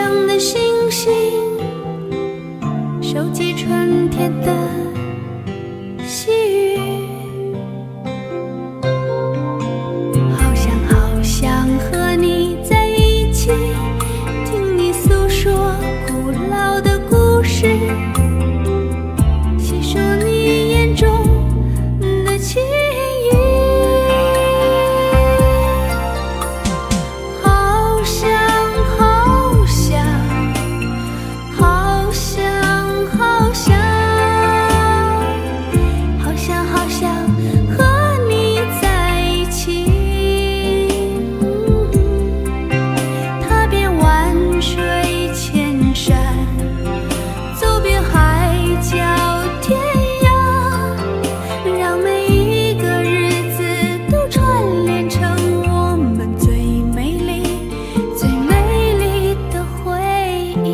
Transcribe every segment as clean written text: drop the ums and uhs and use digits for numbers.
亮的星星，收集春天的细雨。好想好想和你在一起，听你诉说古老的故事，细数你眼中的情意。好想好想好想好想好想好想和你在一起，踏遍万水千山，走遍海角天涯，让每一个日子都串联成我们最美丽最美丽的回忆。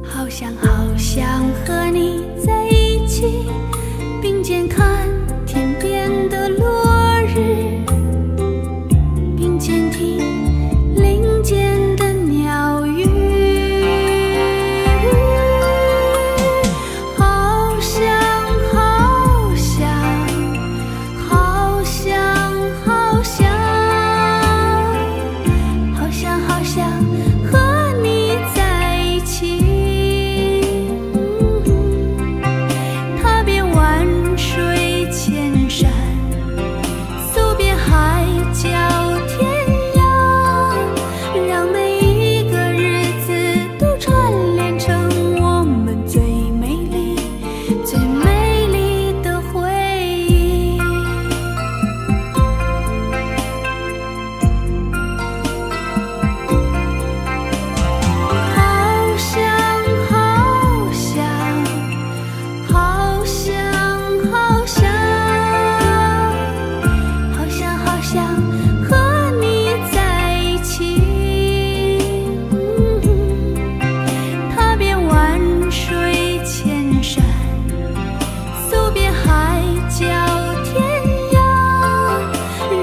好想好想和你在一起，并肩看天边的落日，并肩听林间的鸟语。好想好想好想好想好想好想和你在一起，踏遍万水千山，走遍海角天涯，让每一个日子都串联成我们最美丽最美丽的回忆。好想好想好想好想好想好想和你在一起，踏遍万水千山，走遍海角天涯，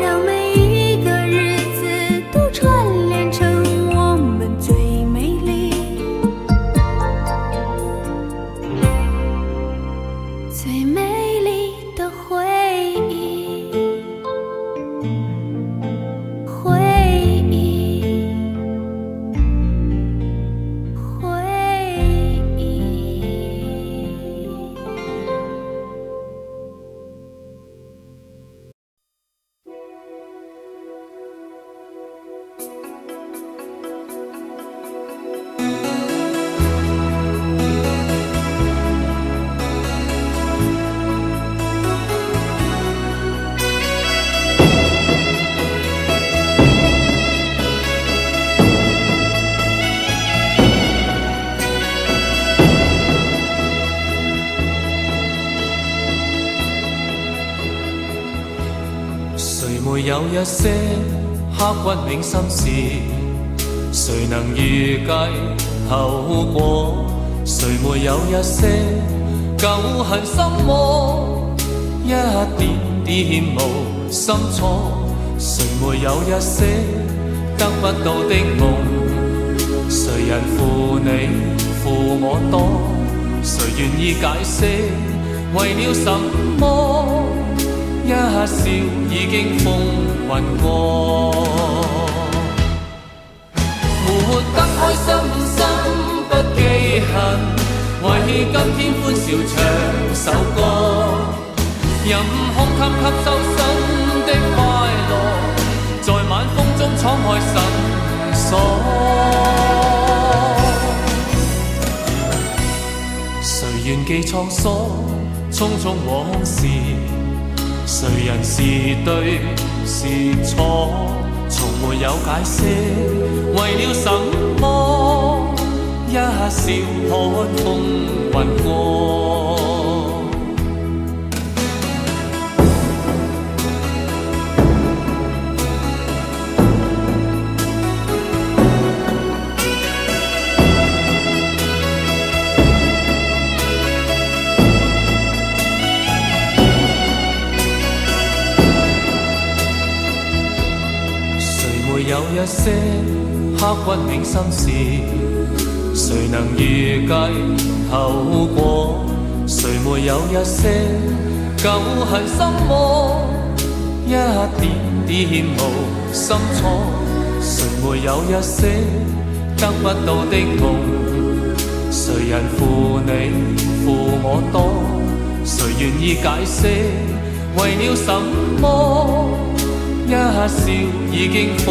让每一个日子都串联成我们最美丽最美丽的回忆。回忆回忆。谁没有一些刻骨铭心事？谁能预计后果？谁没有一些旧恨心魔？一点点无心错。谁没有一些得不到的梦？谁人负你负我多？谁愿意解释为了什么？一笑已經風雲過，活得開心心不記恨，為今天歡笑唱首歌，任空給吸收新的快樂，在晚風中敞開心鎖。誰願記創所，匆匆往事？谁人是對是錯？從沒有解釋，為了什麼？一笑看風雲過。有一些刻骨銘心事，誰能預計後果？誰沒有一些舊恨心魔？一點點無心錯，誰沒有一些得不到的夢？誰人負你負我多？誰願意解釋為了什麼？一笑已經風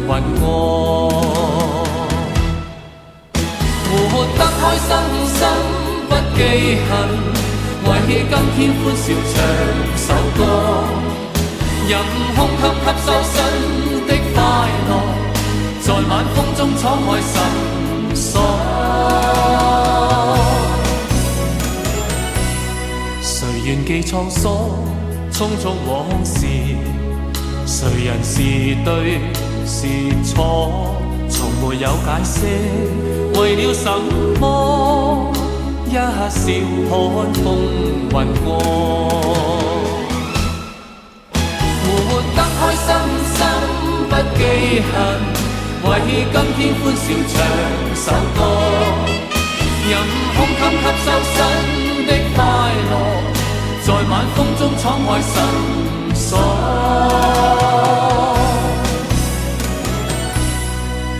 雲過，活得開心心不記恨，為今天歡笑唱首歌，任空吸收新的快樂，在晚風中敞開心鎖。誰願記滄桑，匆匆往事，誰人是對是錯，從沒有解釋為了什麼？一笑看風雲過，活得開心心不記恨，為今天歡笑唱首歌，任空吸收新的快樂，在晚風中敞開心鎖。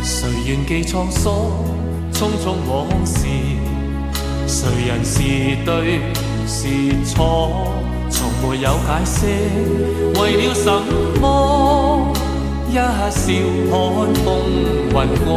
誰願記滄桑，匆匆往事，誰人是對是錯，從沒有解釋為了什麼？一笑看風雲過。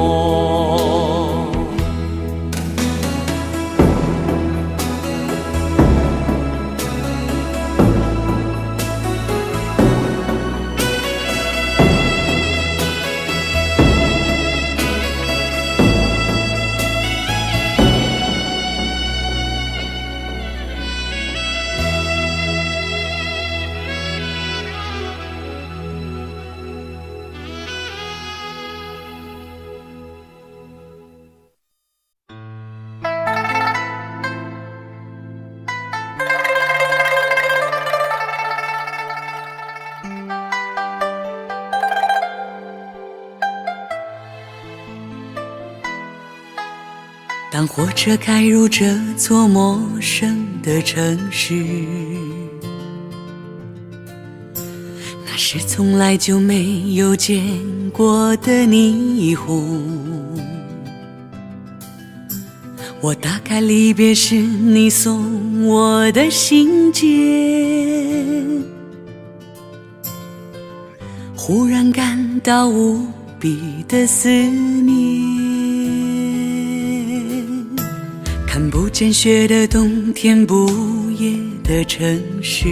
当火车开入这座陌生的城市，那是从来就没有见过的霓虹。我打开离别时你送我的信件，忽然感到无比的思念。看不见雪的冬天，不夜的城市，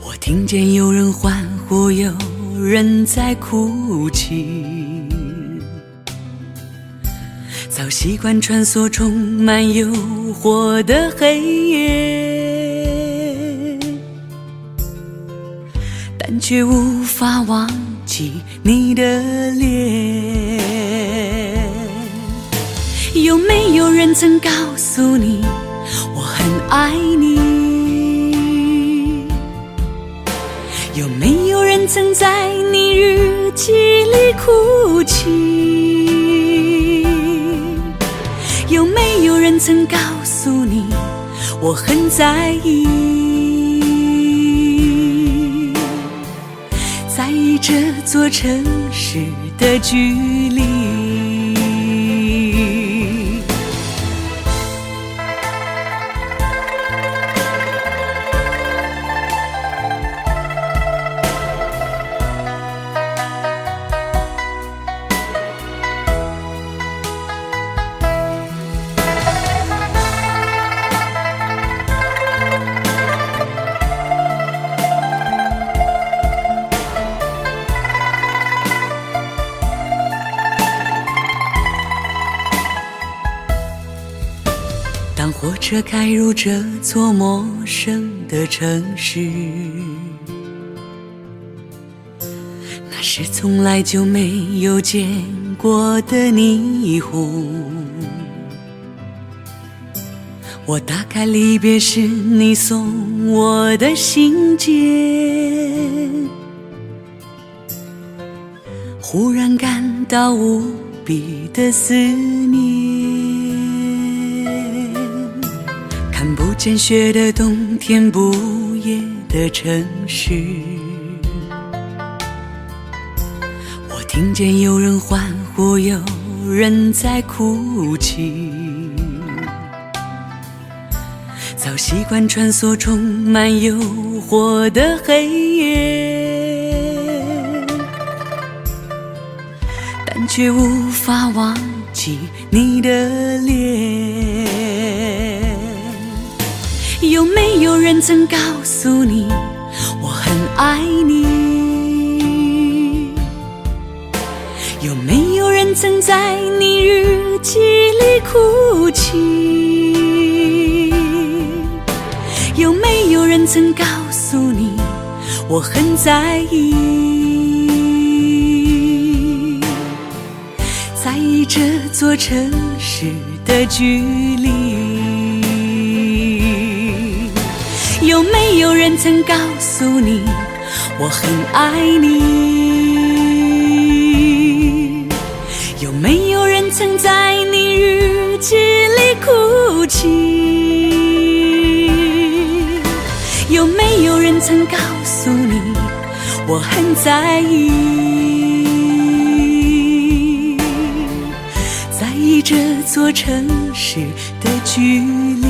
我听见有人欢呼，有人在哭泣。早习惯穿梭充满诱惑的黑夜，但却无法忘记你的脸。有没有人曾告诉你我很爱你？有没有人曾在你日记里哭泣？有没有人曾告诉你我很在意？在意这座城市的距离。当火车开入这座陌生的城市，那是从来就没有见过的霓虹。我打开离别时你送我的信件，忽然感到无比的思念。看不见雪的冬天，不夜的城市，我听见有人欢呼，有人在哭泣。早习惯穿梭充满诱惑的黑夜，但却无法忘记你的脸。有没有人曾告诉你我很爱你？有没有人曾在你日记里哭泣？有没有人曾告诉你我很在意？在意这座城市的距离。有没有人曾告诉你我很爱你？有没有人曾在你日记里哭泣？有没有人曾告诉你我很在意？在意这座城市的距离。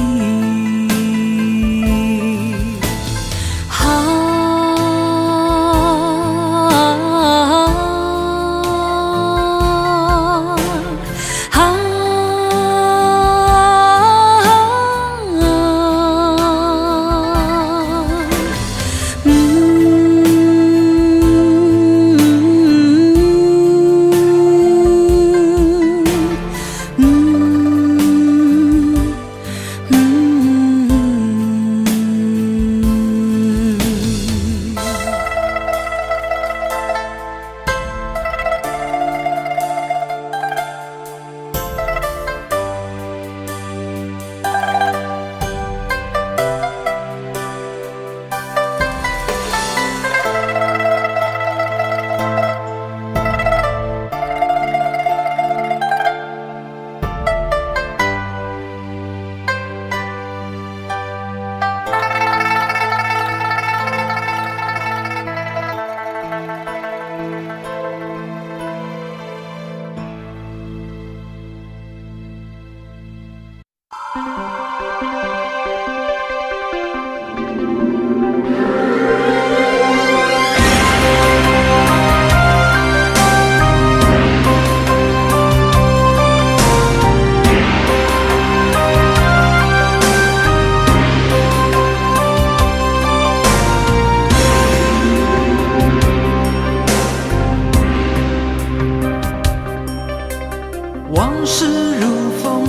往事如风，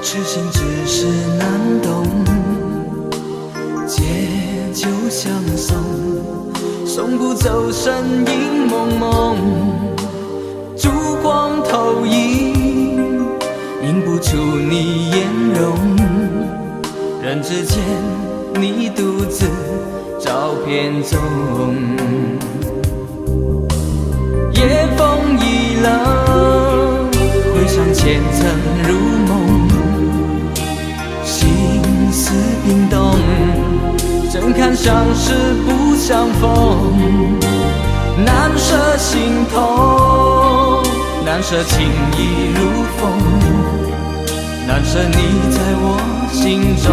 痴心只是难懂。借酒相送，送不走身影蒙蒙。烛光投影，映不出你颜容。人之间，你独自照片中。夜风已冷，回想前尘如梦，心思冰冻，怎堪相识不相逢？难舍心头，难舍情意如风，难舍你在我心中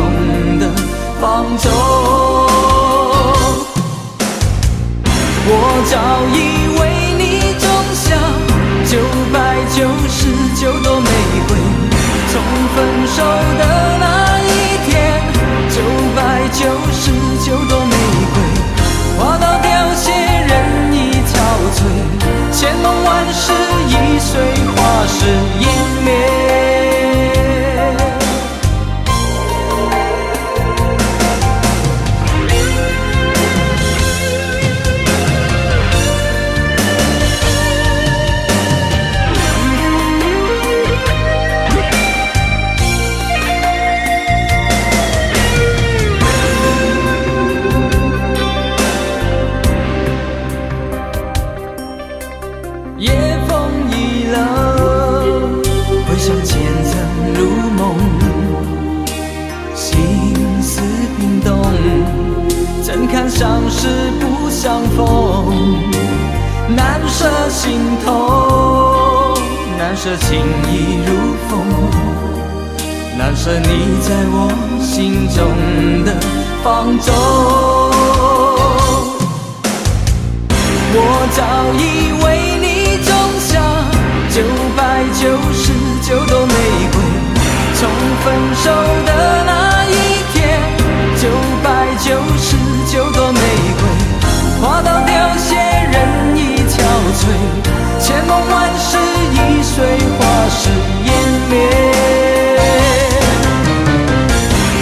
的放纵。我早已为你种下999朵玫瑰，从分手的那一天，999朵玫瑰花到凋谢，人已憔悴，千梦万世已随花事湮灭。相逢，难舍心头，难舍情意如风，难舍你在我心中的放纵。我早已为你种下999朵玫瑰，从分手的那一天，999朵玫瑰花到凋谢，人已憔悴，千梦万世已随花事湮灭。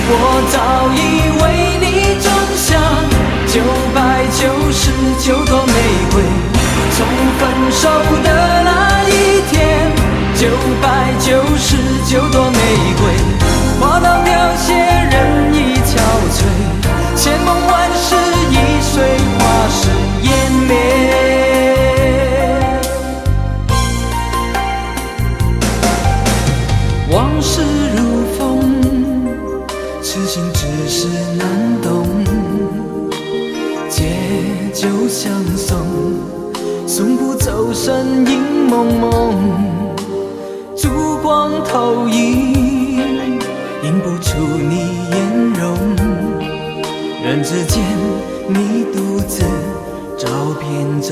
我早已为你种下999朵玫瑰，从分手的那一天，999朵玫瑰花到凋谢，人已憔悴，千梦万世已随花事湮灭。往事如风，痴心只是难懂，借酒相送，送不走身影蒙蒙，烛光投影，映不出你颜容，人之间你独自照片中。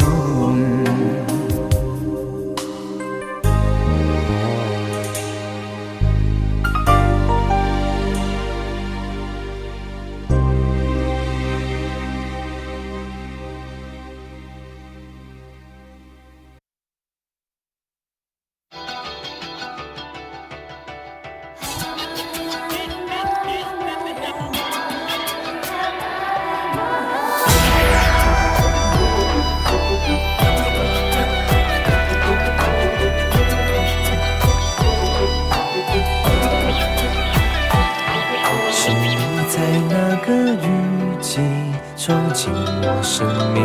闯进我生命，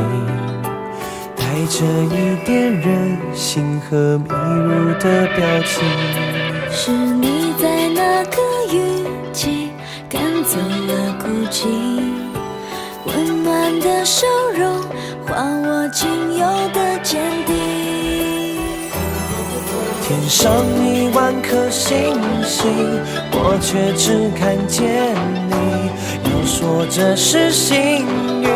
带着一点任性和迷入的表情。是你在那个雨季赶走了孤寂，温暖的笑容换我仅有的坚定。天上1万颗星星，我却只看见你。要说这是幸运，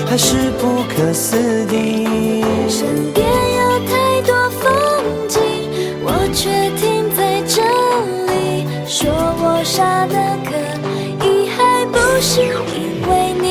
还是不可思议？身边有太多风景，我却停在这里。说我傻得可以，还不是因为你。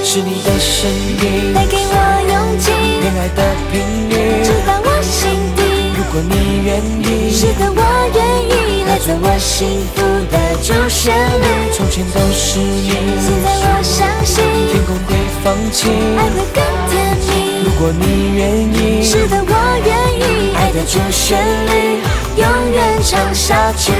是你的声音带给我勇气，恋爱的频率知道我心底。如果你愿意，是的，我愿意来做我幸福的主旋律。从前都是你，现在我相信天空会放晴，爱会更甜蜜。如果你愿意，是的，我愿意，爱的主旋律永远唱下去。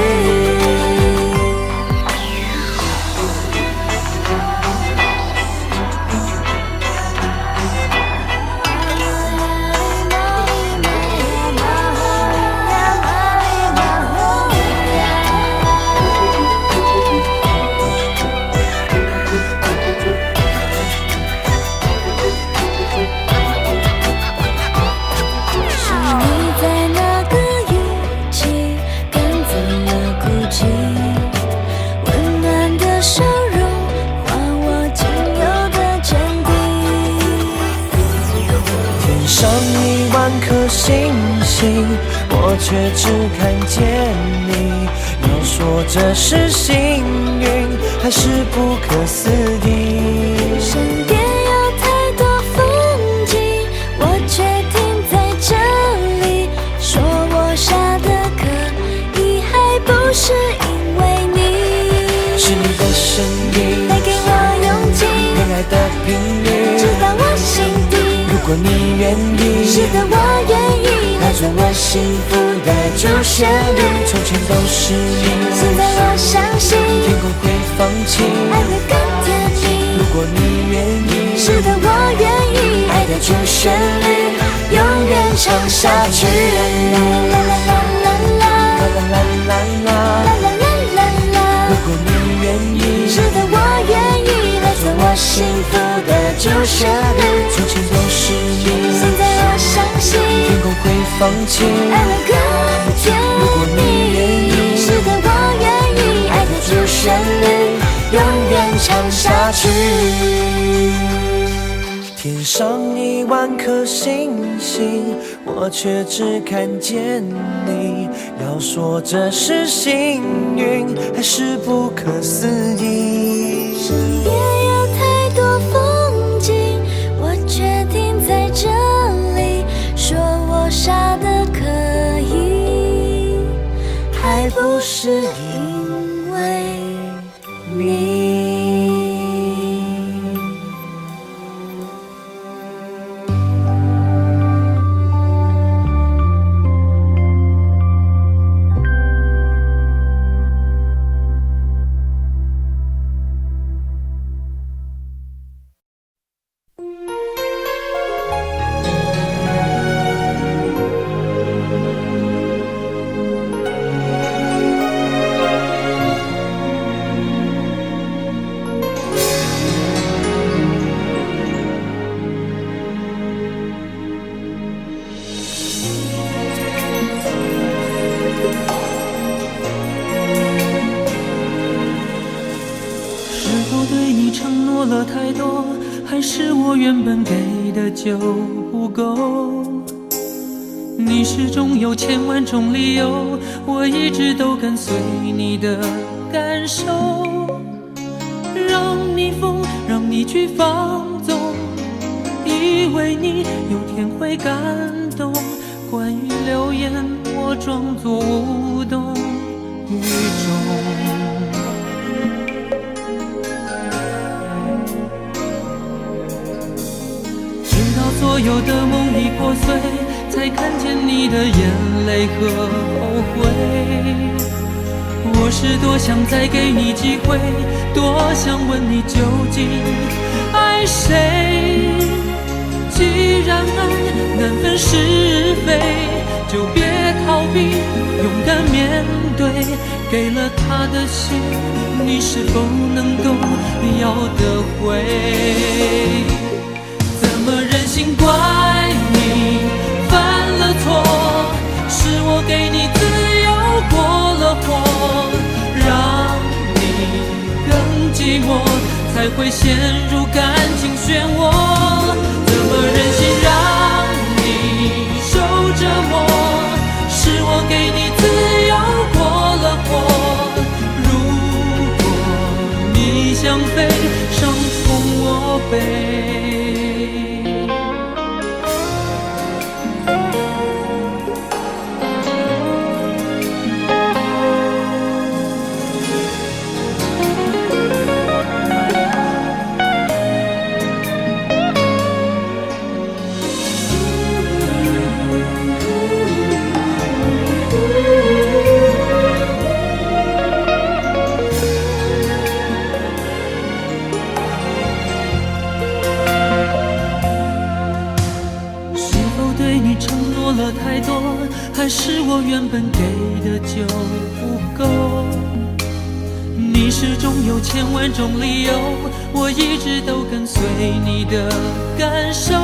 星星，我却只看见你。要说这是幸运，还是不可思议？身边有太多风景，我却停在这里。说我傻得可以，还不是因为你。是你的声音带给我勇气，恋爱的频率知道我心底。如果你愿意，是的，我愿意来做我幸福的主旋律。从前都是你，现在我相信天空会放晴，爱会更甜蜜。如果你愿意，是的，我愿意，爱的主旋律永远唱下去。啦啦啦啦啦啦啦啦啦啦啦啦。如果你愿意，是的，我愿意来做我幸福的主旋律。弃。爱了更久，如果你愿意，是的我愿意，爱的主旋律永远唱下去。天上1万颗星星，我却只看见你。要说这是幸运，还是不可思议？身边有太多风景，我决定在这里说我傻得可以，还不是因为你。了太多，还是我原本给的就不够？你始终有千万种理由，我一直都跟随你的感受，让你疯，让你去放纵，以为你有天会感动。关于流言，我装作无动于衷。所有的梦已破碎，才看见你的眼泪和后悔。我是多想再给你机会，多想问你究竟爱谁。既然爱难分是非，就别逃避，勇敢面对。给了他的心，你是否能够要得回？怎么忍心怪你犯了错？是我给你自由过了火，让你更寂寞，才会陷入感情漩涡。怎么忍心让你受折磨？是我给你自由过了火。如果你想飞，伤痛我背。太多，还是我原本给的就不够？你始终有千万种理由，我一直都跟随你的感受，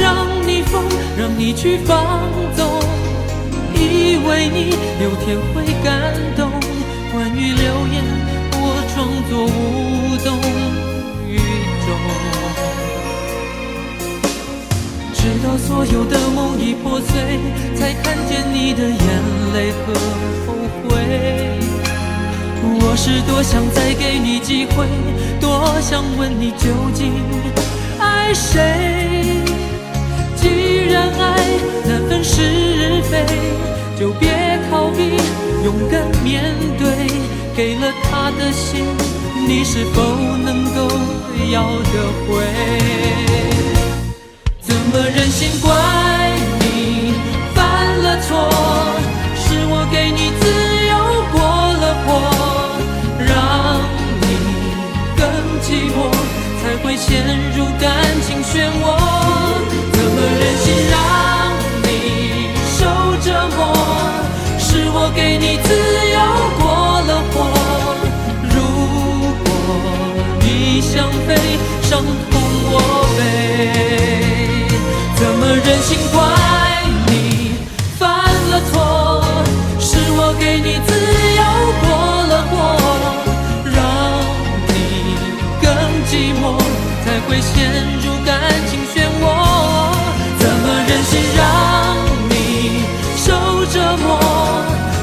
让你疯，让你去放纵，以为你有天会感动。关于流言，我装作无动于衷。直到所有的梦已破碎，才看见你的眼泪和后悔。我是多想再给你机会，多想问你究竟爱谁。既然爱难分是非，就别逃避，勇敢面对。给了他的心，你是否能够要得回？怎么忍心怪你犯了错？是我给你自由过了火，让你更寂寞，才会陷入感情漩涡。怎么忍心让你受折磨？是我给你自由过了火。如果你想飞，伤痛我背。怎么忍心怪会陷入感情漩涡。怎么忍心让你受折磨？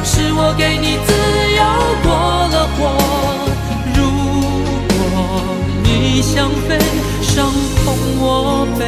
是我给你自由过了火。如果你想飞，伤痛我背。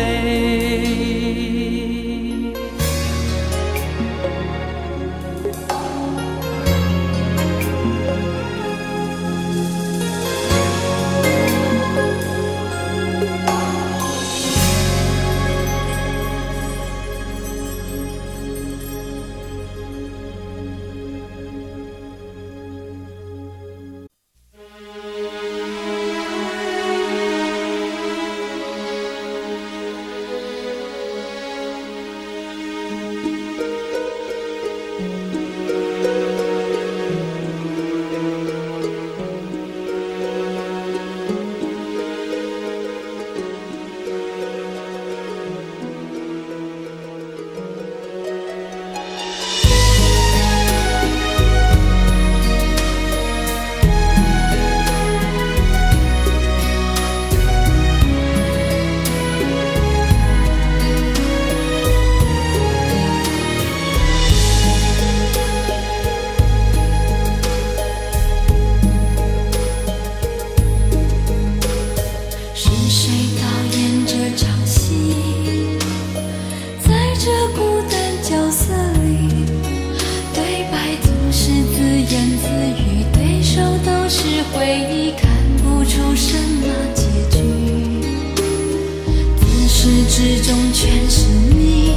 之中全是你，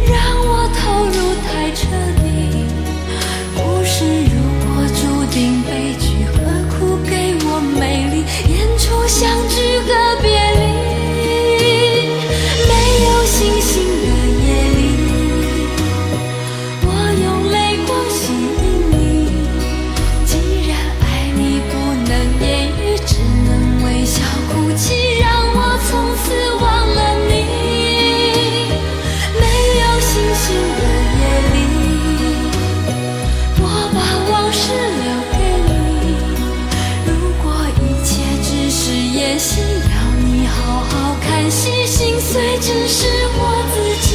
让我投入太彻底。故事如果注定悲剧，何苦给我美丽演出相聚和别离？没有星星的夜里，我用泪光吸引你。既然爱你不能言语，只能微笑哭泣，让我从此忘了你。没有星星的夜里，我把往事留给你。如果一切只是演戏，要你好好看戏，心碎只是我自己。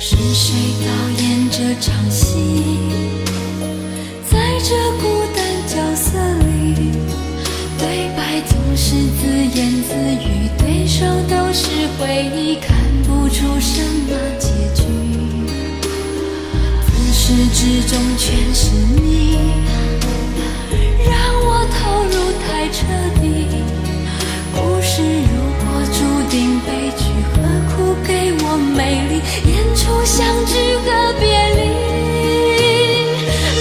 是谁导演这场戏？在这孤单角色里，对白总是自言自语，对手都是回忆，看不出什么结局。自始至终全是你，让我投入太彻底。故事如果注定悲剧，何苦给我美丽演出相聚和别离？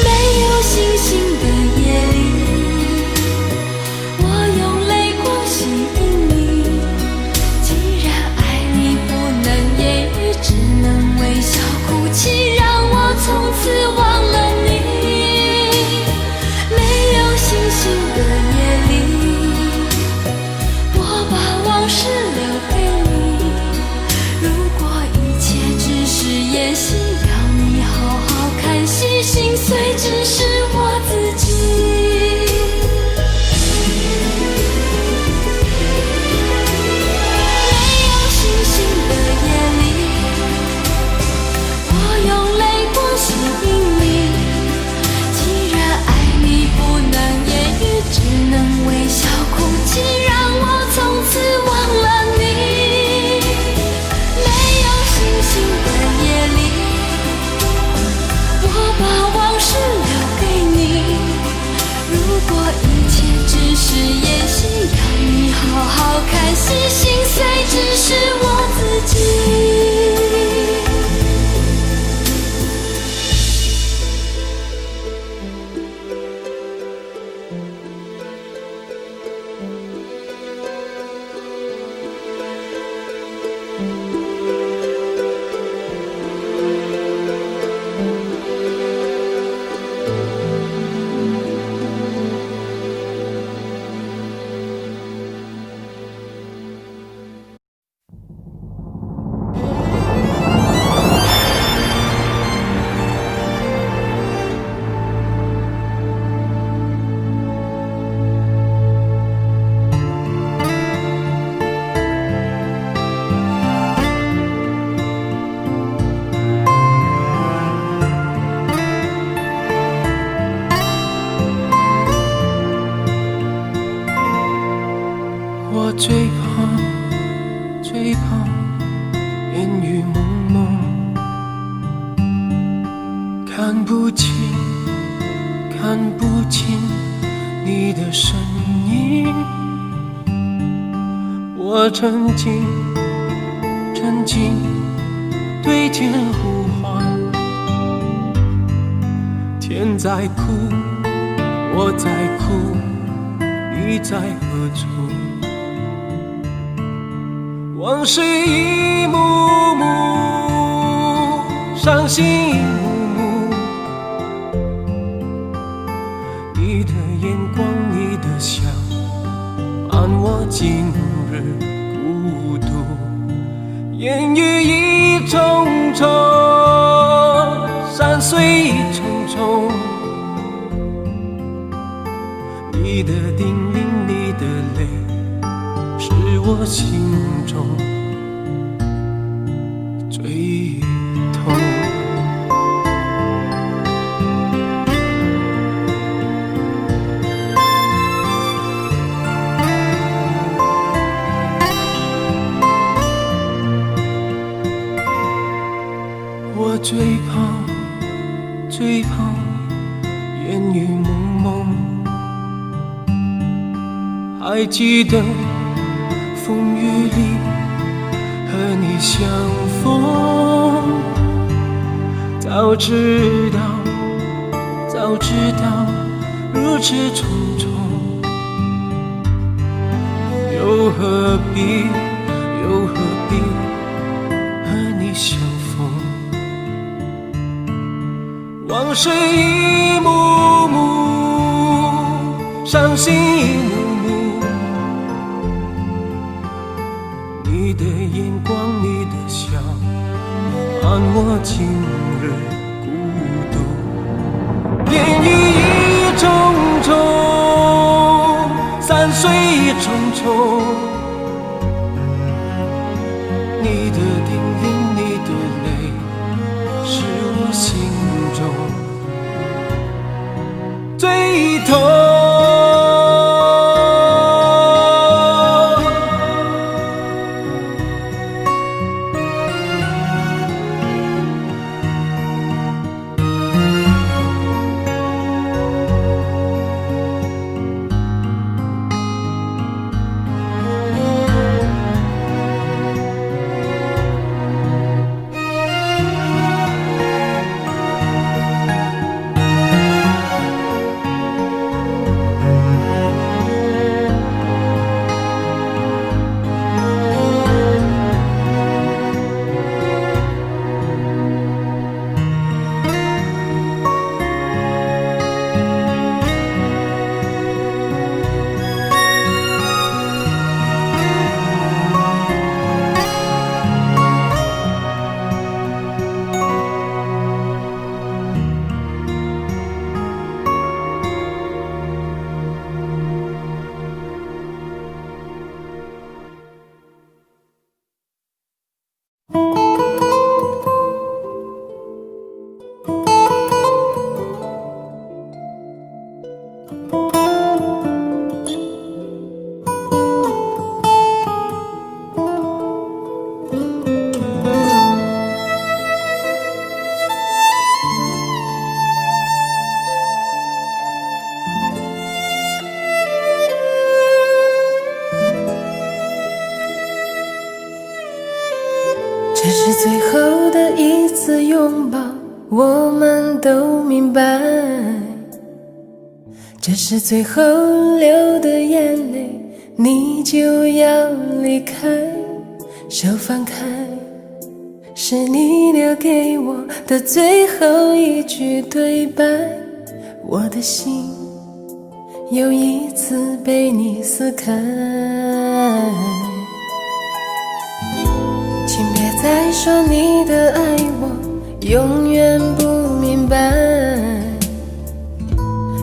没有星星的夜里，我用泪光吸引你。既然爱你不能言语，只能微笑哭泣，让我从此忘了你。没有星星的夜里，最怕烟雨蒙蒙，看不清你的身影。我沉静对天呼唤，天在哭，我在哭，你在何处？往事一幕幕，伤心一幕幕，你的眼光，你的笑，伴我今日孤独。烟雨一重重，山水一重重，你的叮咛，你的泪，是我心中最痛。我最怕烟雨蒙蒙，还记得风雨里和你相逢，早知道如此重重，又何必和你相逢？往事一幕幕，伤心一幕幕，你的眼光，你的笑，伴我今日孤独。烟雨一重重，山水一重重，你的叮咛，你的泪，是我心中最痛。这是最后的一次拥抱，我们都明白，这是最后流的眼泪，你就要离开。手放开，是你留给我的最后一句对白，我的心又一次被你撕开。请别再说你的爱我永远不明白，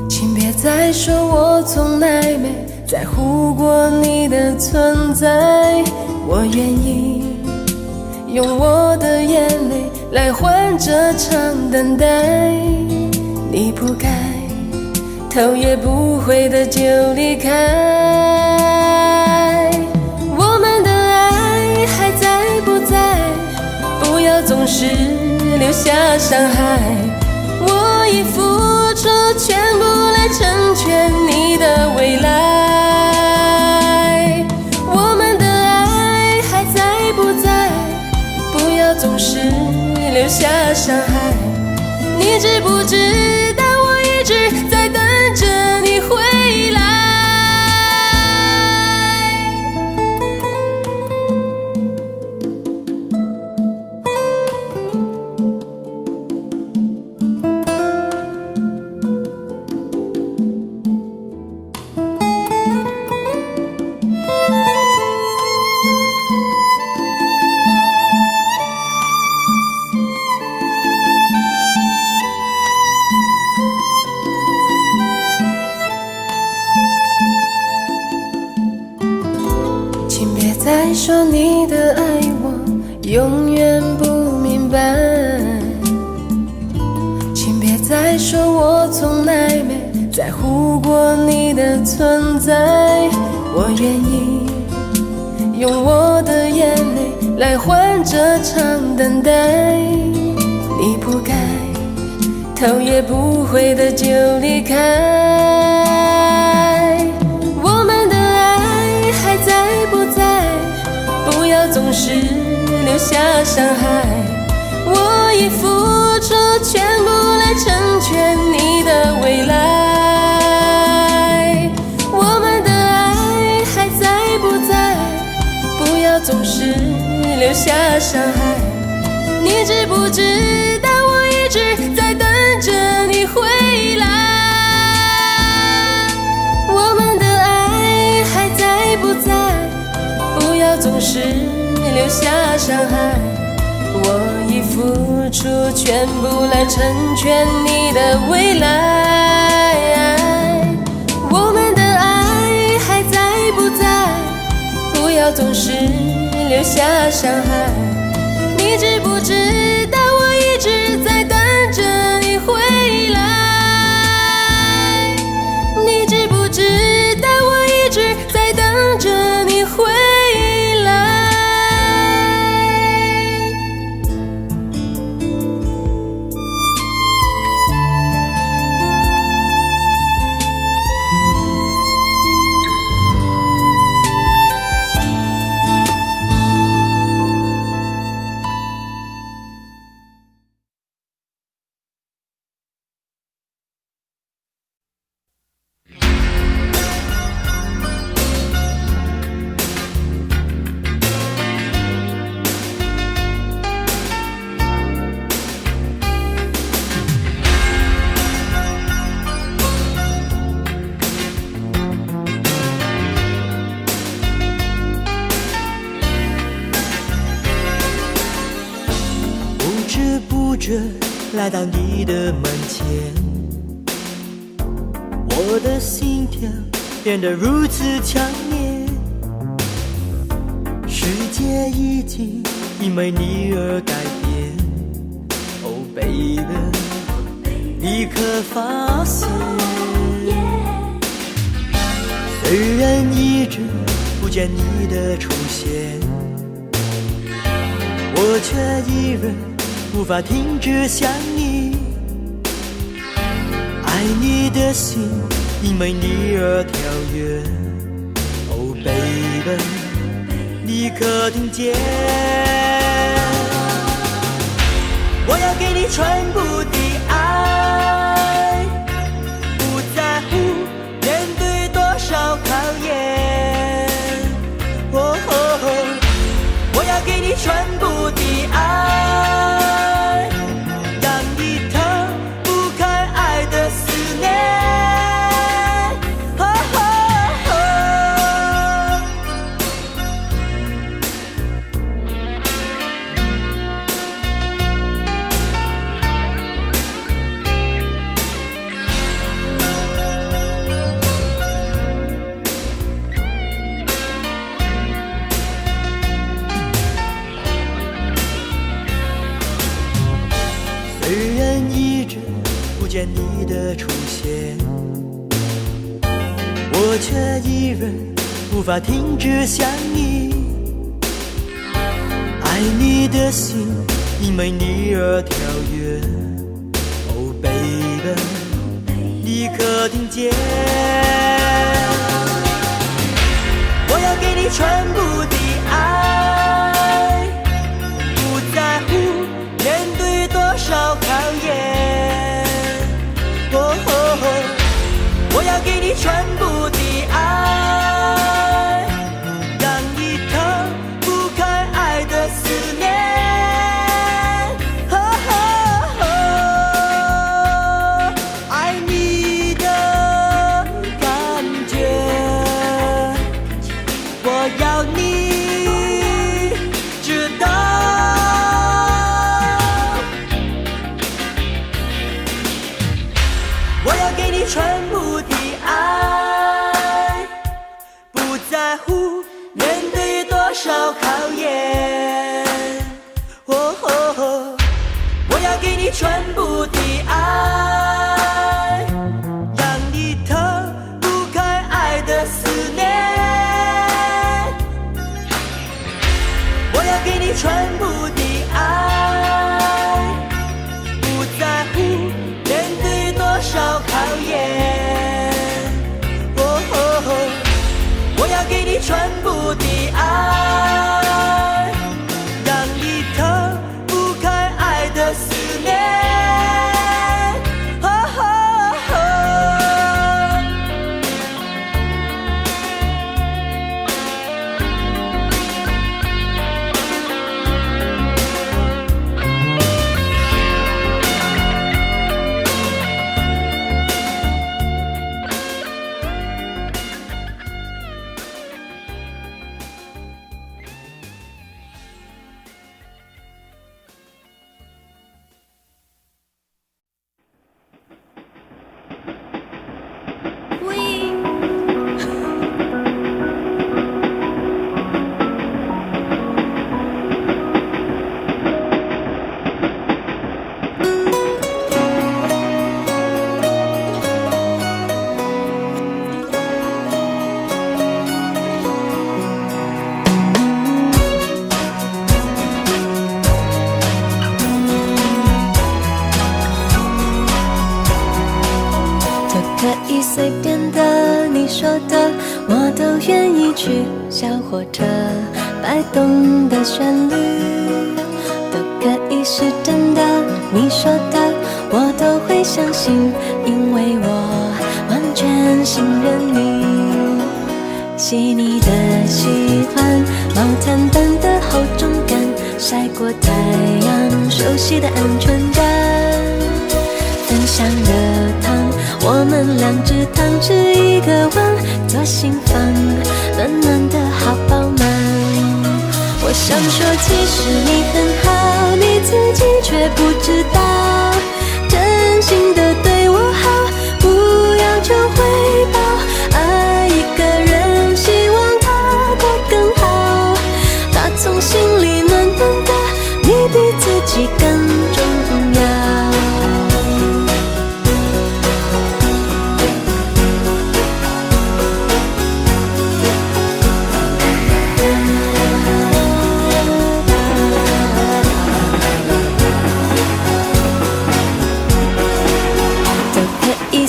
请别再说我从来没在乎过你的存在。我愿意用我的眼泪来换这场等待，你不该头也不回的就离开。我们的爱还下伤害。我已付出全部来成全你的未来。我们的爱还在不在？不要总是留下伤害。你知不知道我一直在等着你回来？再说你的爱我永远不明白，请别再说我从来没在乎过你的存在。我愿意用我的眼泪来换这场等待，你不该头也不回的就离开。我们的爱还在不在？不要总是留下伤害。我已付出全部来成全你的未来。我们的爱还在不在？不要总是留下伤害。你知不知道我一直在等着你回来？我们的爱还在不在？不要总是留下伤害。我已付出全部来成全你的未来。我们的爱还在不在？不要总是留下伤害。你知不知道我一直在等着你回来？你知不知道我一直在等着你回来？来到你的门前，我的心跳变得如此强烈，世界已经因为你而改变。Oh baby， 你可发现，虽然一直不见你的出现，我却依然无法停止想你，爱你的心因为你而跳跃。Oh baby， 你可听见？我要给你全部的爱，不在乎面对多少考验。Oh我要给你全部的爱，让你逃不开爱的思念。虽然一直不见你的出现，我却依然无法停止想你，爱你的心因为你而跳跃。Oh baby， 你可听见？我要给你全部的爱，不在乎面对多少考验。我要给你全部的爱，让你逃不开爱的思念。爱你的感觉，我要你知道。我要给你全部的爱，不在乎面对多少考验。我要给你全部的爱，让你逃不开爱的思念。我要给你全部的爱，不在乎面对多少考验。我要给你全部的爱，让你逃不开爱的思念。随便的，你说的，我都愿意去。小火车摆动的旋律，都可以是真的。你说的，我都会相信，因为我完全信任你。细腻的喜欢，毛毯般的厚重感，晒过太阳，熟悉的安全感。分享热汤，我们两只汤匙一个碗，左心房，暖暖的好饱满。我想说，其实你很好，你自己却不知道，真心的对我好，不要求回报。爱一个人，希望他过更好，打从心里暖暖的，你比自己更重要。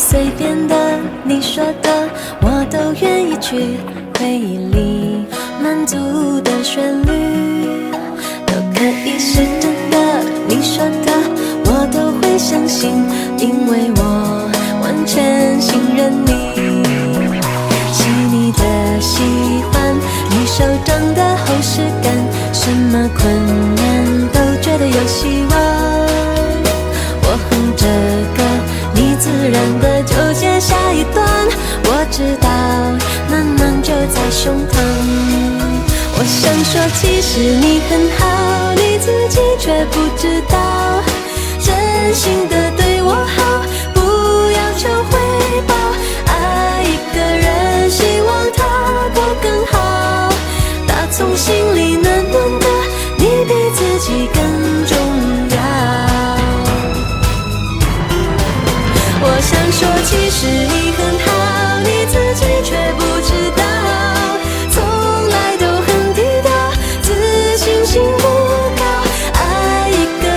随便的，你说的，我都愿意去。回忆里满足的旋律，都可以是真的。你说的，我都会相信，因为我完全信任你。细腻的喜欢，你手掌的厚实感，什么困难都觉得有希望。我哼着歌，你自然的就接下一段，我知道暖暖就在胸膛。我想说，其实你很好，你自己却不知道，真心的对我好，不要求回报。爱一个人，希望他过更好，打从心里暖暖的，你比自己更重要。我想说，其实你很好，你自己却不知道，从来都很低调，自信心不高。爱一个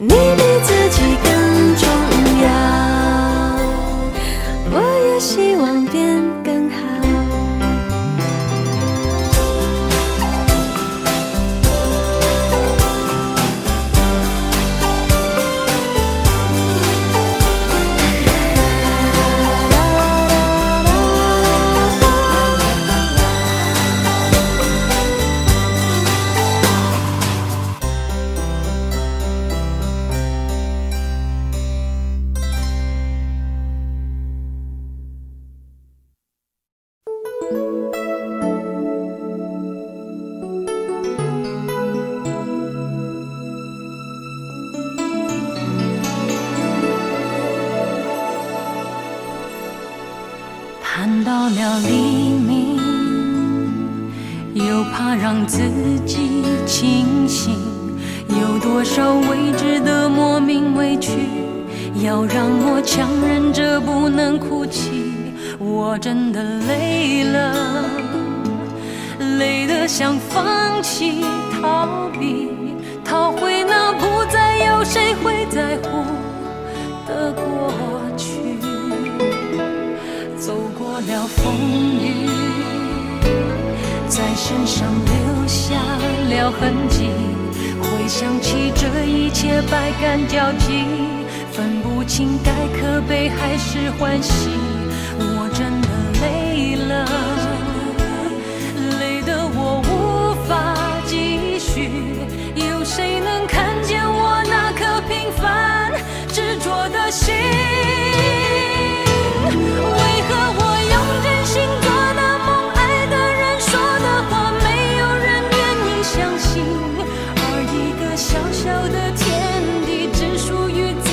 你比自己更重要。我也希望变更好。盼到了黎明，又怕让自己清醒，有多少未知的莫名委屈，要让我强忍着不能哭泣。我真的累了，累得想放弃逃避，逃回那不再有谁会在乎的过去。走过了风雨，在身上留下了痕迹，回想起这一切百感交集，分不清该可悲还是欢喜。我真的累了，累得我无法继续，有谁能看见我那颗平凡执着的心？为何我用真心做的梦，爱的人说的话，没有人愿意相信？而一个小小的天地，只属于自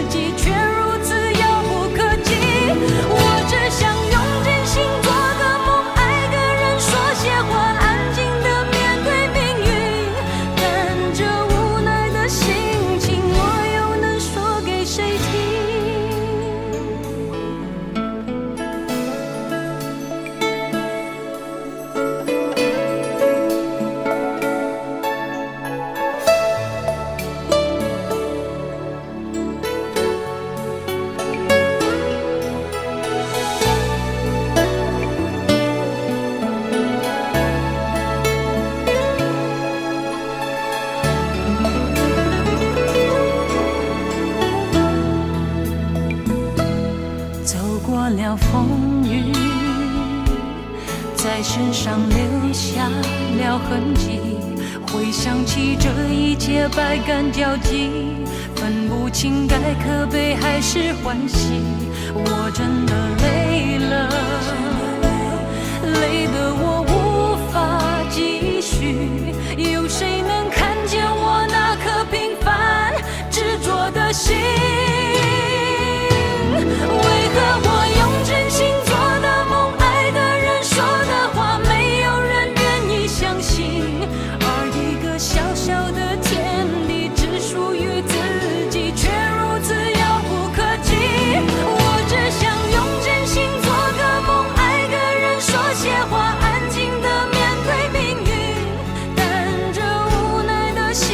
己，却如此遥不可及。我只想用真心做个梦，爱个人说些话，安静地面对命运。但这无奈的心情，我又能说给谁听？走过了风雨，在身上留下了痕迹，回想起这一切百感交集，分不清该可悲还是欢喜。我真的累了，累得我无法继续，有谁能看见我那颗平凡执着的心？为何我用真心做的梦，爱的人说的话，没有人愿意相信？而一个小小的天地，只属于自己，却如此遥不可及。我只想用真心做个梦，爱个人说些话，安静地面对命运。但这无奈的心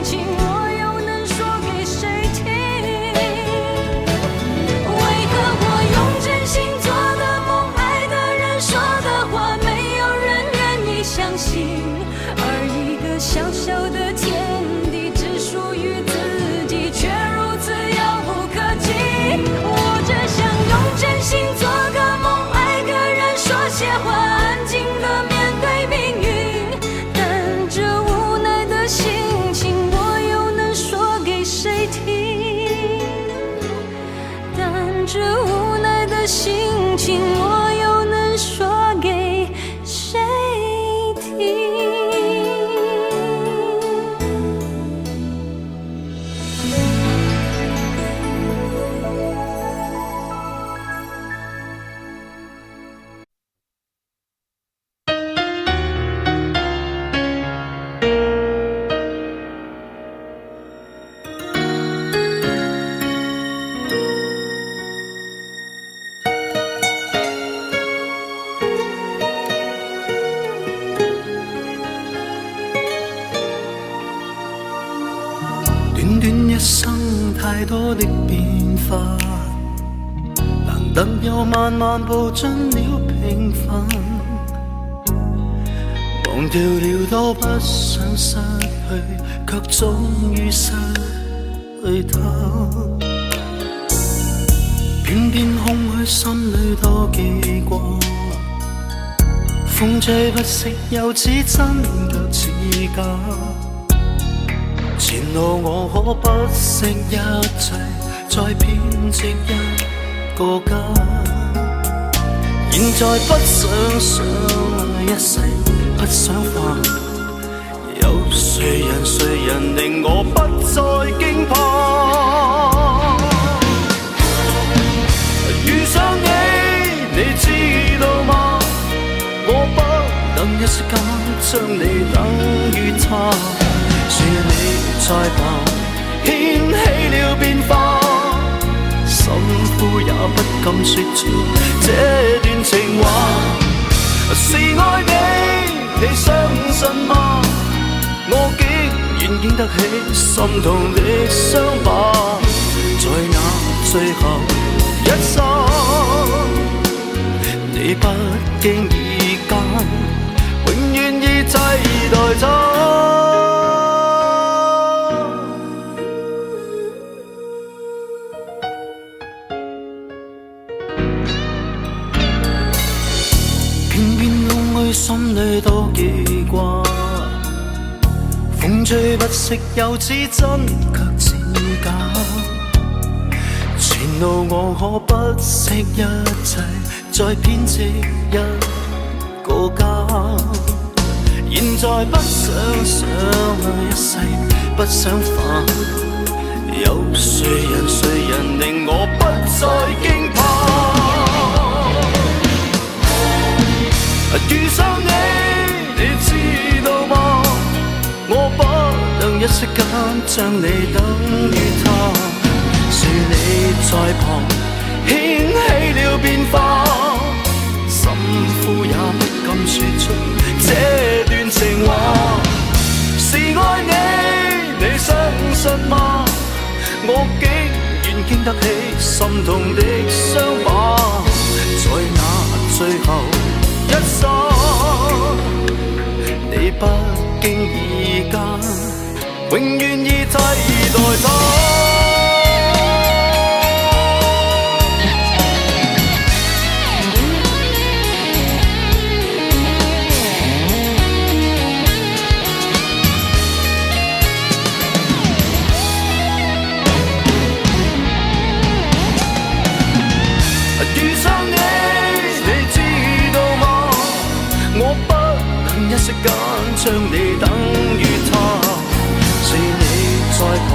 情，我又能说给谁听？为何我用真心做的梦，爱的人说的话，没有人愿意相信？而一个小小的天地，只属于自己，却如此遥不可及。我只想用真心做个梦，爱个人说些话，安静地面对命运。但这无奈的心情，我又能说给谁听？但这无奈的心情，我又能说给谁听？太多的變化，難得又慢慢步進了平凡，忘掉了多不想失去，卻終於失去它。偏偏空虛心裏多記掛，風吹不息又似真卻似假。前路我可不惜一切，再編織一個家。現在不想相愛一世，不想化，有誰人令我不再驚怕？遇上你知道嗎？我不能一息間將你等於他。是你在旁掀起了變化，心呼也不敢說出這段情話。是愛你相信嗎？我竟然經得起心痛的傷疤，在那最後一剎，你不經意間永遠已替代他。心裏多記掛，風吹不息又似真卻似假。前路我可不惜一切，再編織一個家。現在不想相愛一世，不想化，有誰人令我不再驚怕？遇上你知道嗎？我不能一息間將你等於他。是你在旁掀起了變化，心呼也不敢說出這段情話。是愛你相信嗎？我竟然經得起心痛的傷疤，在那最後一剎，你不經意間永遠已替代他。遇上你知道嗎？我不能一息間將你等於他。是你在旁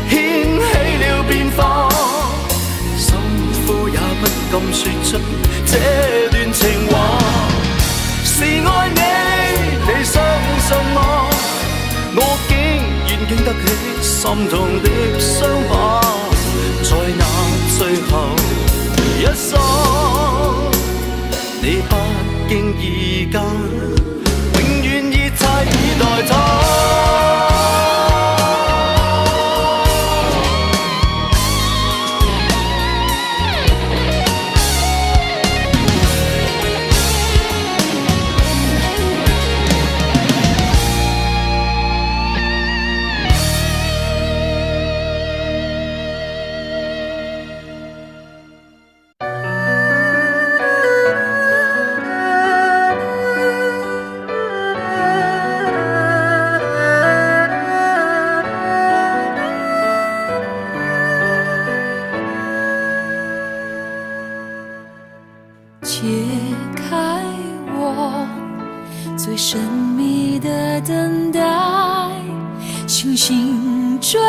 掀起了變化，心呼也不敢說出這段情話。是愛你相信嗎？我竟然經得起心痛的傷疤，在那最後一剎，你不經意間永遠已替代他。解开我最神秘的等待，星星坠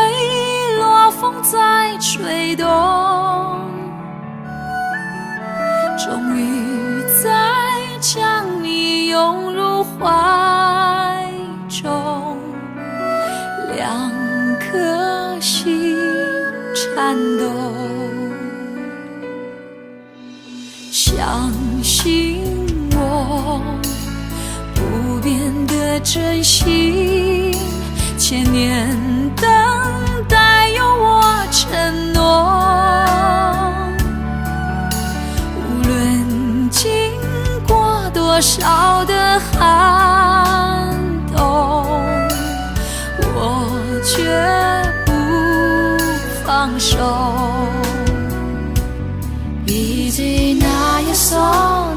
落，风在吹动，终于在将你拥入怀中，两颗心颤抖。相信我不变的真心，千年等待有我成多少的寒冬，我绝不放手。毕竟那一首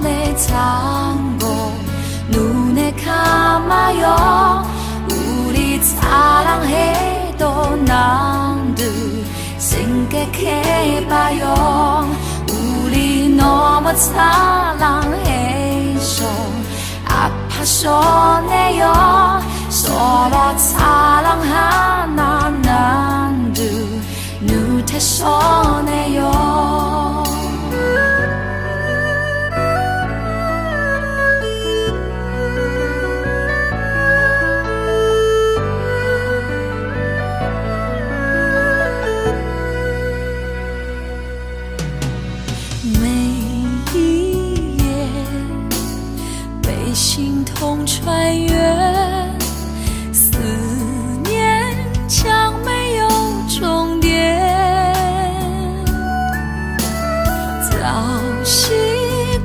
내 tango 눈에 감아요 우리 사랑했던 날들 생각해봐요 우리 너무 사랑해서 아파서네요 서로 사랑하나 난들 누태서네요心痛穿越，思念将没有终点。早习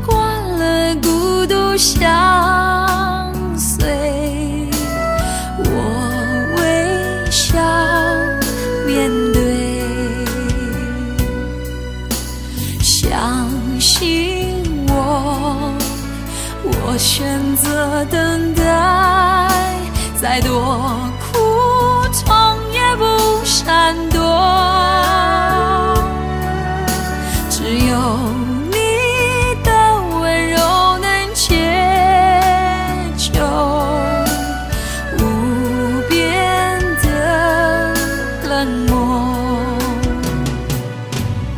惯了孤独相随，我微笑面对，相信我选择等待，再多苦痛也不闪躲。只有你的温柔能解救无边的冷漠。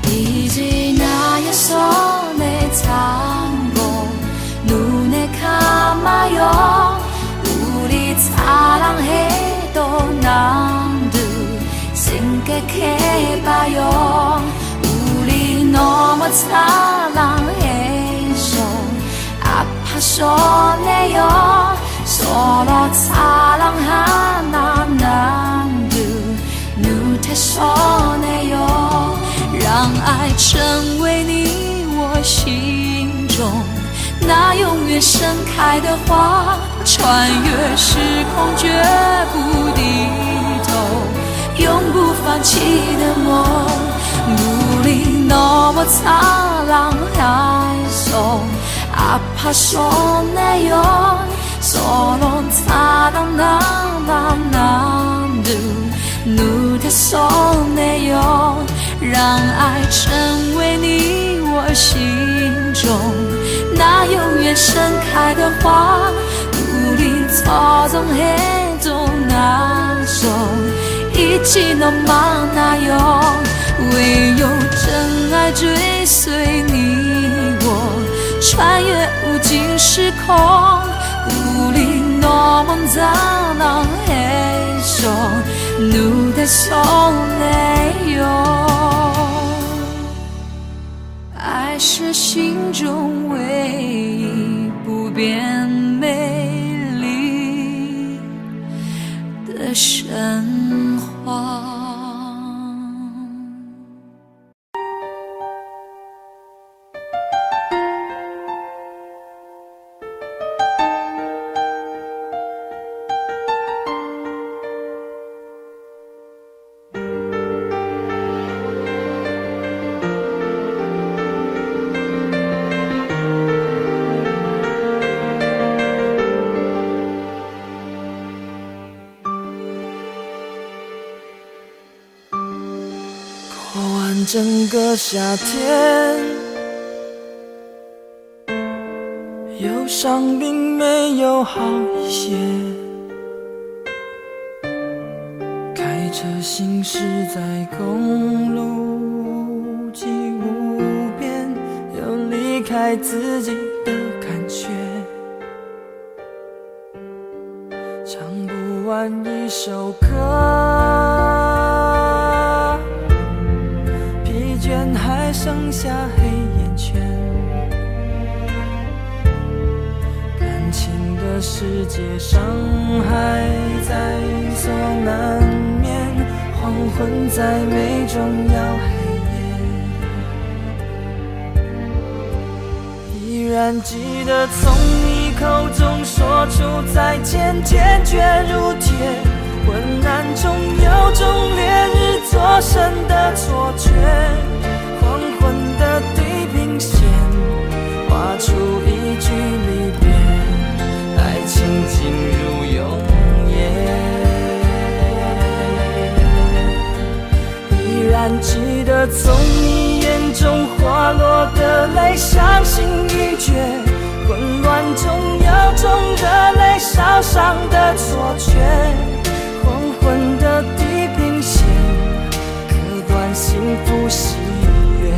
以及那一首내 tango 눈에 감아요 우리 사랑했던 날들 생각해봐요 우리 너무 사랑해서 아파서네요 서로 사랑하나 난들 누태서네요让爱成为你我心中那永远盛开的花，穿越时空绝不低头，永不放弃的梦。우리 너무 사랑해서 아파서네요 서로 사랑하나 난들 누태서네요让爱成为你我心中那永远盛开的花 우리 서정해도 나서 잊지 넌 많아요 唯有真爱追随你我穿越无尽时空 우리 너무 사랑해서 눈에 손에요 爱是心中唯一不变美丽的神话整个夏天，忧伤并没有好一些。开车行驶在公路际无边，有离开自己的感觉。唱不完一首歌。还剩下黑眼圈，感情的世界伤害在所难免，黄昏再美终要黑夜。依然记得从你口中说出再见，坚决如铁。昏暗中有种烈日灼身的错觉，黄昏的地平线画出一句离别，爱情进入永夜。依然记得从你眼中滑落的泪，伤心欲绝，混乱中有种热泪烧伤的错觉。黄昏的地平线，割断幸福喜悦，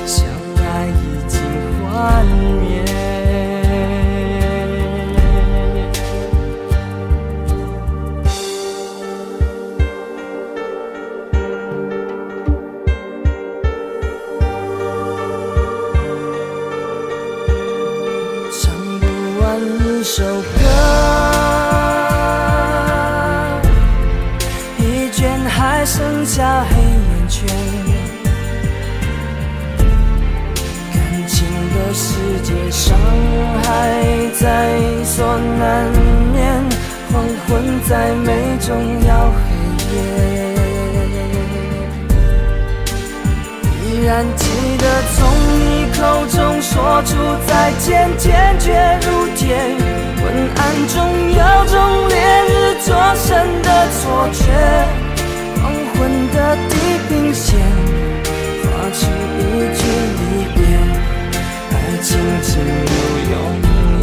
相爱已经幻灭。唱不完一首歌，一卷还剩下黑眼圈，感情的世界伤害在所难免，黄昏在眉中要黑夜。依然记得从你口中说出再见，坚决如铁。昏暗中有种烈日灼身的错觉，黄昏的地平线画出一句离别，爱情进入永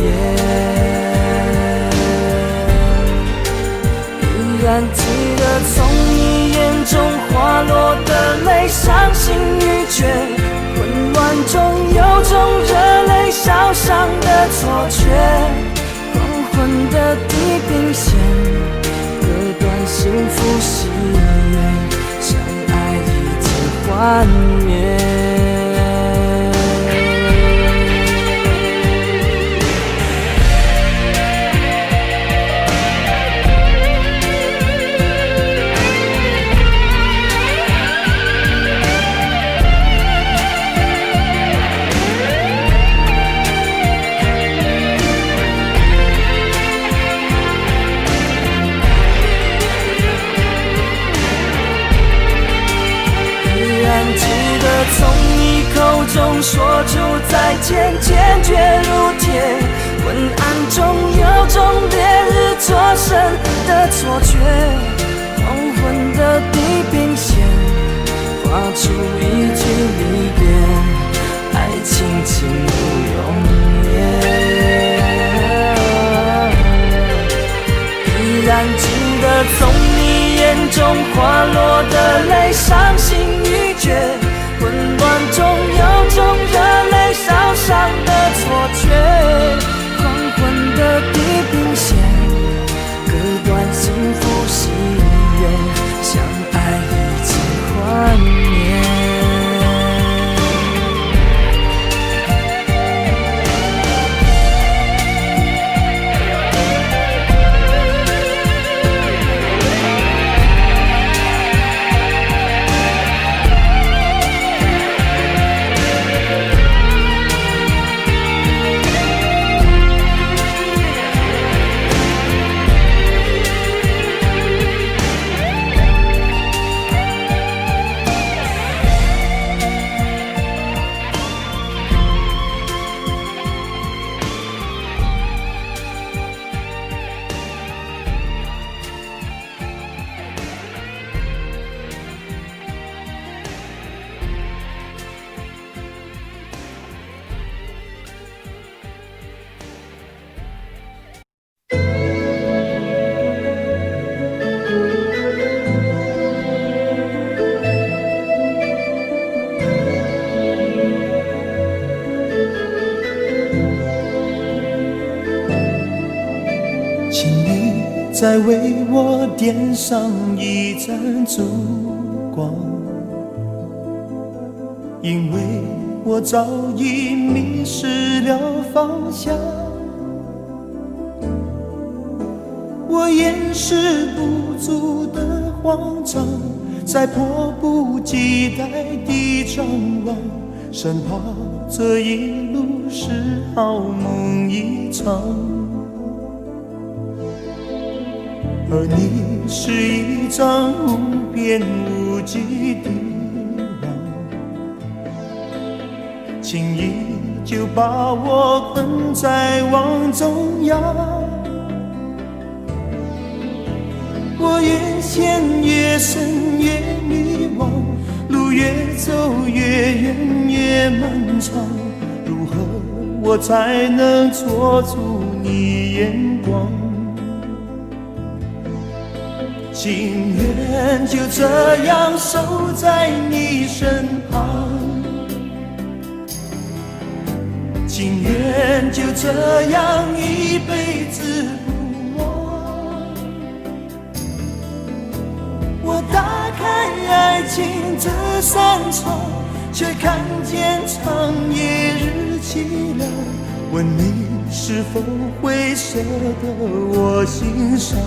夜。依然记得从你眼中滑落的泪，伤心欲绝，混乱中有种热泪烧伤的错觉。黄昏的地平线，割断幸福喜悦，相爱已经幻灭。从你口中说出再见，坚决如铁。昏暗中有种烈日灼身的错觉，黄昏的地平线画出一句离别，爱情进入永夜。依然记得从你眼中滑落的泪，伤心欲绝，混乱中有种热泪烧伤的错觉。黄昏的地平线，割断幸福喜悦，相爱已经幻灭。再为我点上一盏烛光，因为我早已迷失了方向。我掩饰不住的慌张，在迫不及待地张望，生怕这一路是好梦一场。而你是一张无边无际的网，轻易就把我困在网中央。我越陷越深越迷惘，路越走越远越漫长，如何我才能捉住你眼光？情愿就这样守在你身旁，情愿就这样一辈子不忘。我打开爱情这扇窗，却看见长夜日凄凉，问你是否会舍得我心伤？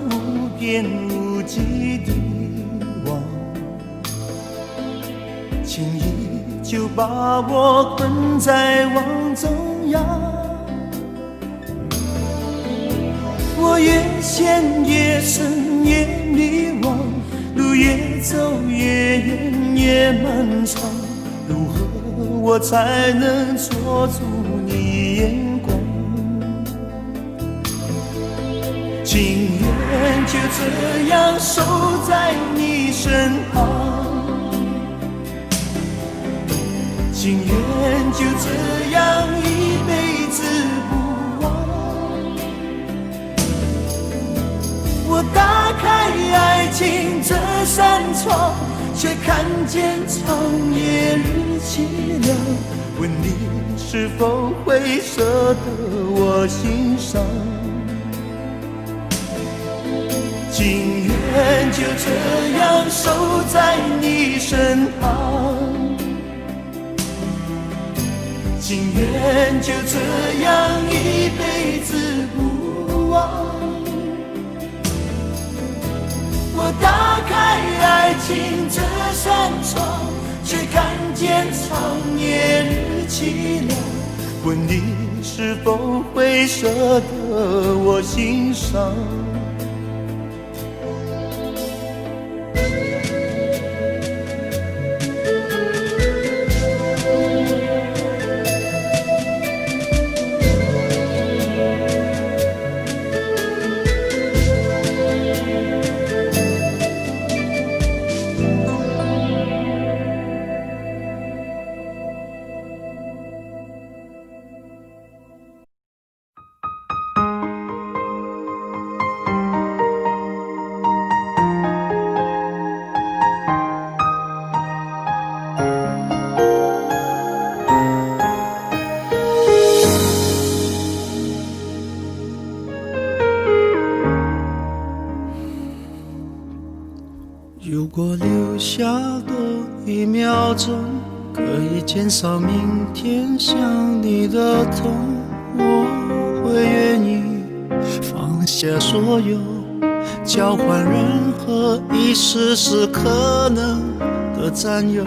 无边无际的网，轻易就把我困在网中央。我越陷越深越迷惘，路越走越远越漫长，如何我才能捉住你眼光？情愿就这样守在你身旁，情愿就这样一辈子不忘。我打开爱情这扇窗，却看见长夜日凄凉，问你是否会舍得我心伤？情愿就这样守在你身旁，情愿就这样一辈子不忘。我打开爱情这扇窗，却看见长夜日凄凉，问你是否会舍得我心伤？如果留下多一秒钟，可以减少明天想你的痛，我会愿意放下所有，交换任何一丝丝可能的占有。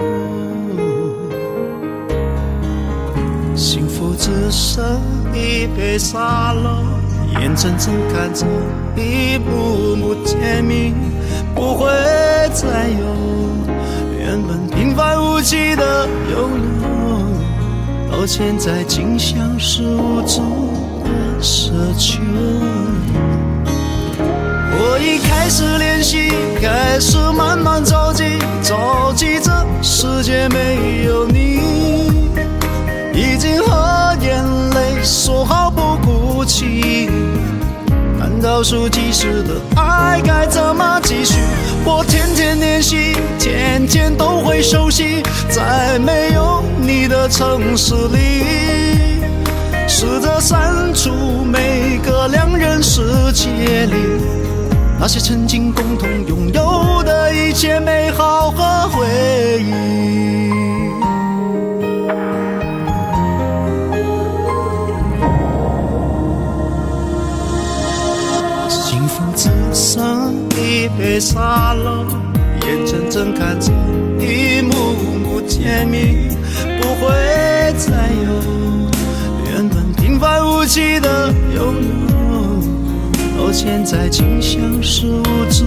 幸福只剩一杯沙漏，眼睁睁看着一幕幕甜蜜不会再有，原本平凡无奇的拥有，到现在竟像是无助的奢求。我已开始练习，开始慢慢着急，着急这世界没有你，已经和眼泪说好不哭泣。难道说即使的爱该怎么继续？我天天练习，天天都会熟悉，在没有你的城市里，试着删除每个两人世界里那些曾经共同拥有的一切美好和回忆。只剩一杯沙漏，眼睁睁看着一幕幕甜蜜不会再有，原本平凡无奇的拥有，现在竟像是无助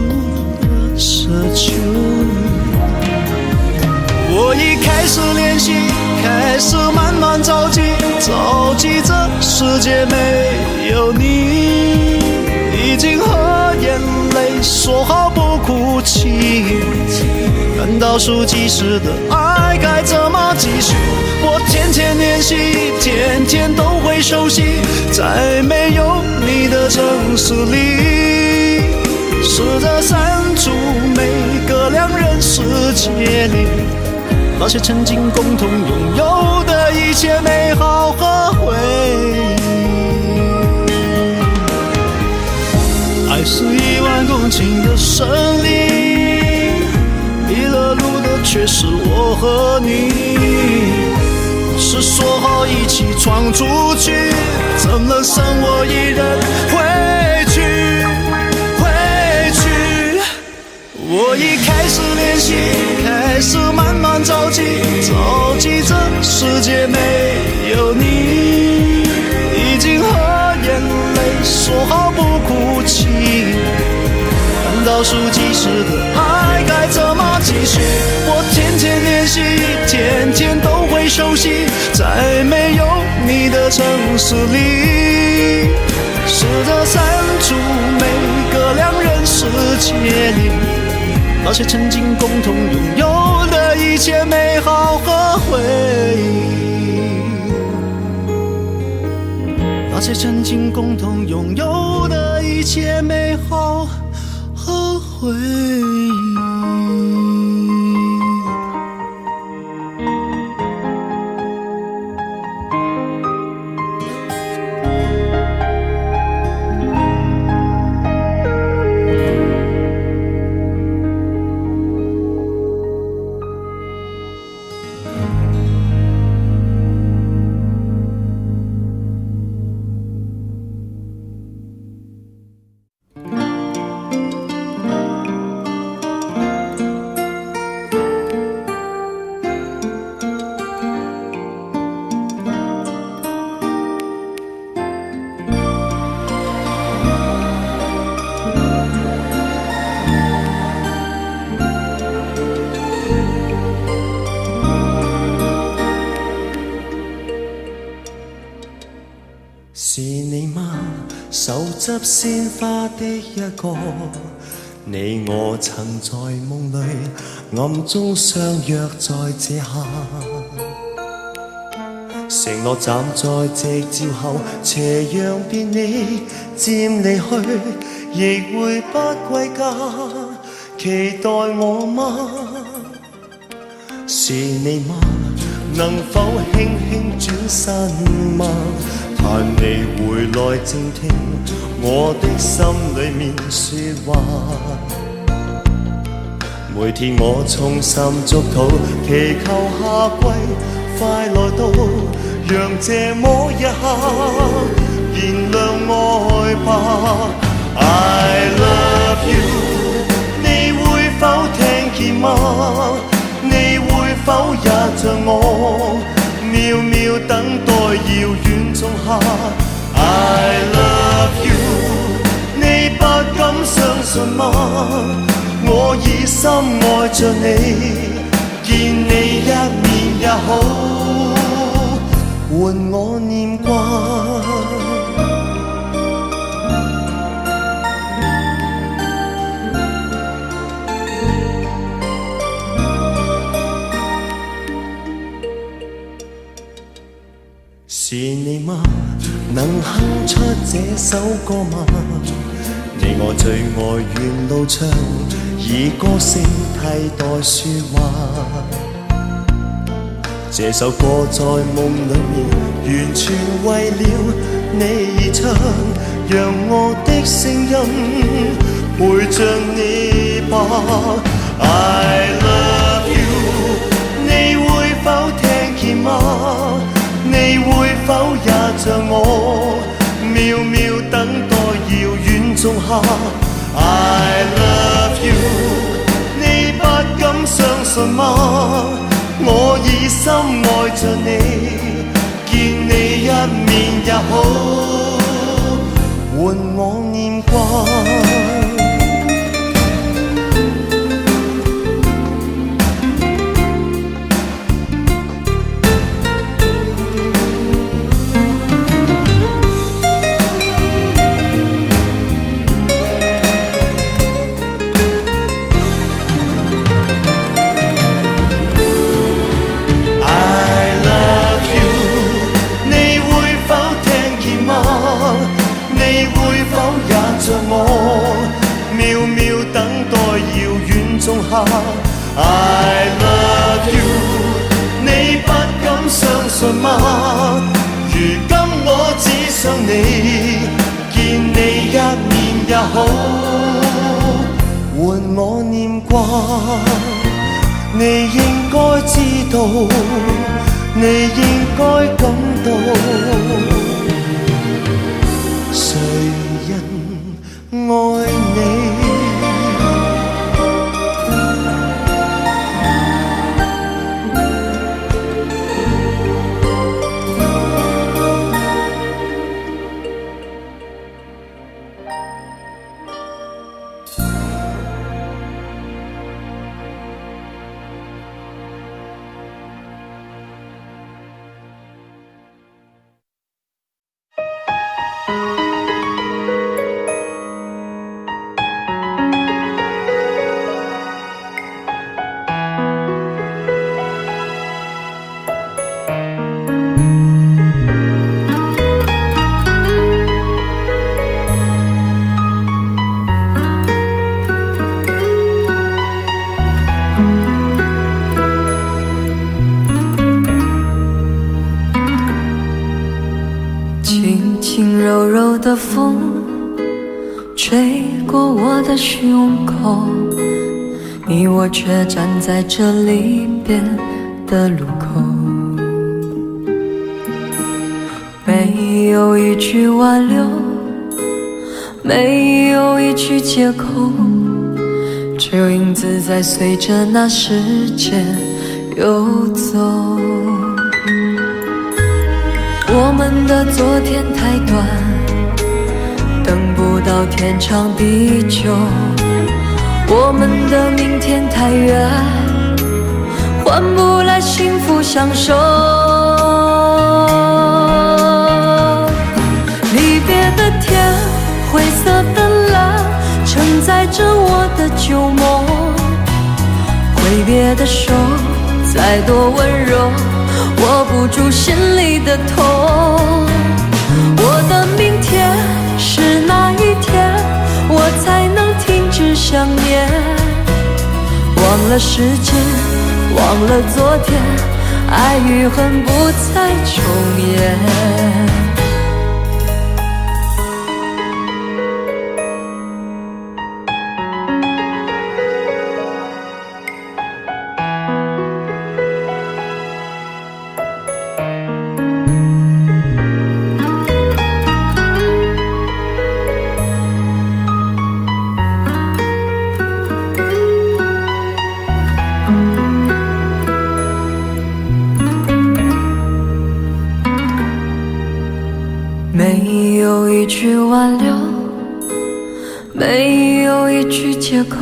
的奢求。我已开始练习，开始慢慢着急，着急这世界没有你，已经和眼泪说好不哭泣，看倒数计时的爱该怎么继续。我天天练习，天天都会熟悉，在没有你的城市里，试着删除每个两人世界里那些曾经共同拥有的一切美好和回忆。爱是10000公顷的森林，迷了路的却是我和你，是说好一起闯出去，怎能剩我一人回去？我已开始练习，开始慢慢着急，着急这世界没有你，已经和眼泪说好不哭泣，看倒数计时的爱该怎么继续。我天天练习，天天都会熟悉，在没有你的城市里，试着删除每个两人世界里那些曾经共同拥有的一切美好和回忆，那些曾经共同拥有的一切美好和回忆。是你嗎？手執鮮花的一個，你我曾在夢裏暗中相約在這下，承諾站在夕照後，斜陽便你漸離去，亦會不歸家，期待我嗎？是你嗎？能否輕輕轉身嗎？盼你回來靜聽我的心裏面說話，每天我衷心祝禱，祈求夏季快來到，讓這麼一刻燃亮愛吧。I love you， 你會否聽見嗎？你會否也像我渺渺等待遙遠仲夏 I love you， 你不敢相信嗎？我已深愛着你，見你一面也好，換我念掛。是你嗎？能哼出這首歌嗎？你我最愛沿路唱，以歌聲替代說話。這首歌在夢裏面，完全為了你而唱，讓我的聲音陪着你吧。I love you， 你會否聽見嗎？你會否也像我，渺渺等待遙遠仲夏 I love you， 你不敢相信嗎？我已深愛着你，見你一面也好，換我念掛。I love you， 你不敢相信嗎？如今我只想你，見你一面也好，換我念掛。你應該知道，你應該感到，誰人愛你？的风吹过我的胸口，你我却站在这离别的路口，没有一句挽留，没有一句借口，只有影子在随着那时间游走。我们的昨天太短，等不到天长地久，我们的明天太远，换不来幸福相守。离别的天，灰色的蓝，承载着我的旧梦。挥别的手，再多温柔，握不住心里的痛。我的明天是哪一天，我才能停止想念？忘了时间，忘了昨天，爱与恨不再重演。没有一句挽留，没有一句借口，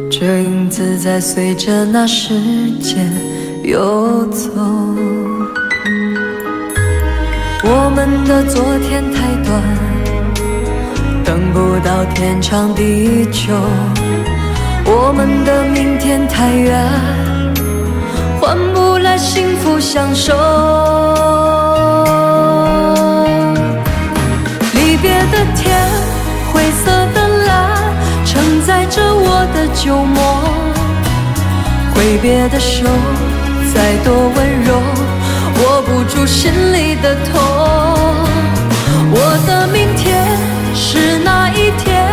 这影子在随着那时间游走。我们的昨天太短，等不到天长地久，我们的明天太远，换不来幸福相守。离别的天，灰色的蓝，承载着我的旧梦。挥别的手，再多温柔，握不住心里的痛。我的明天是哪一天，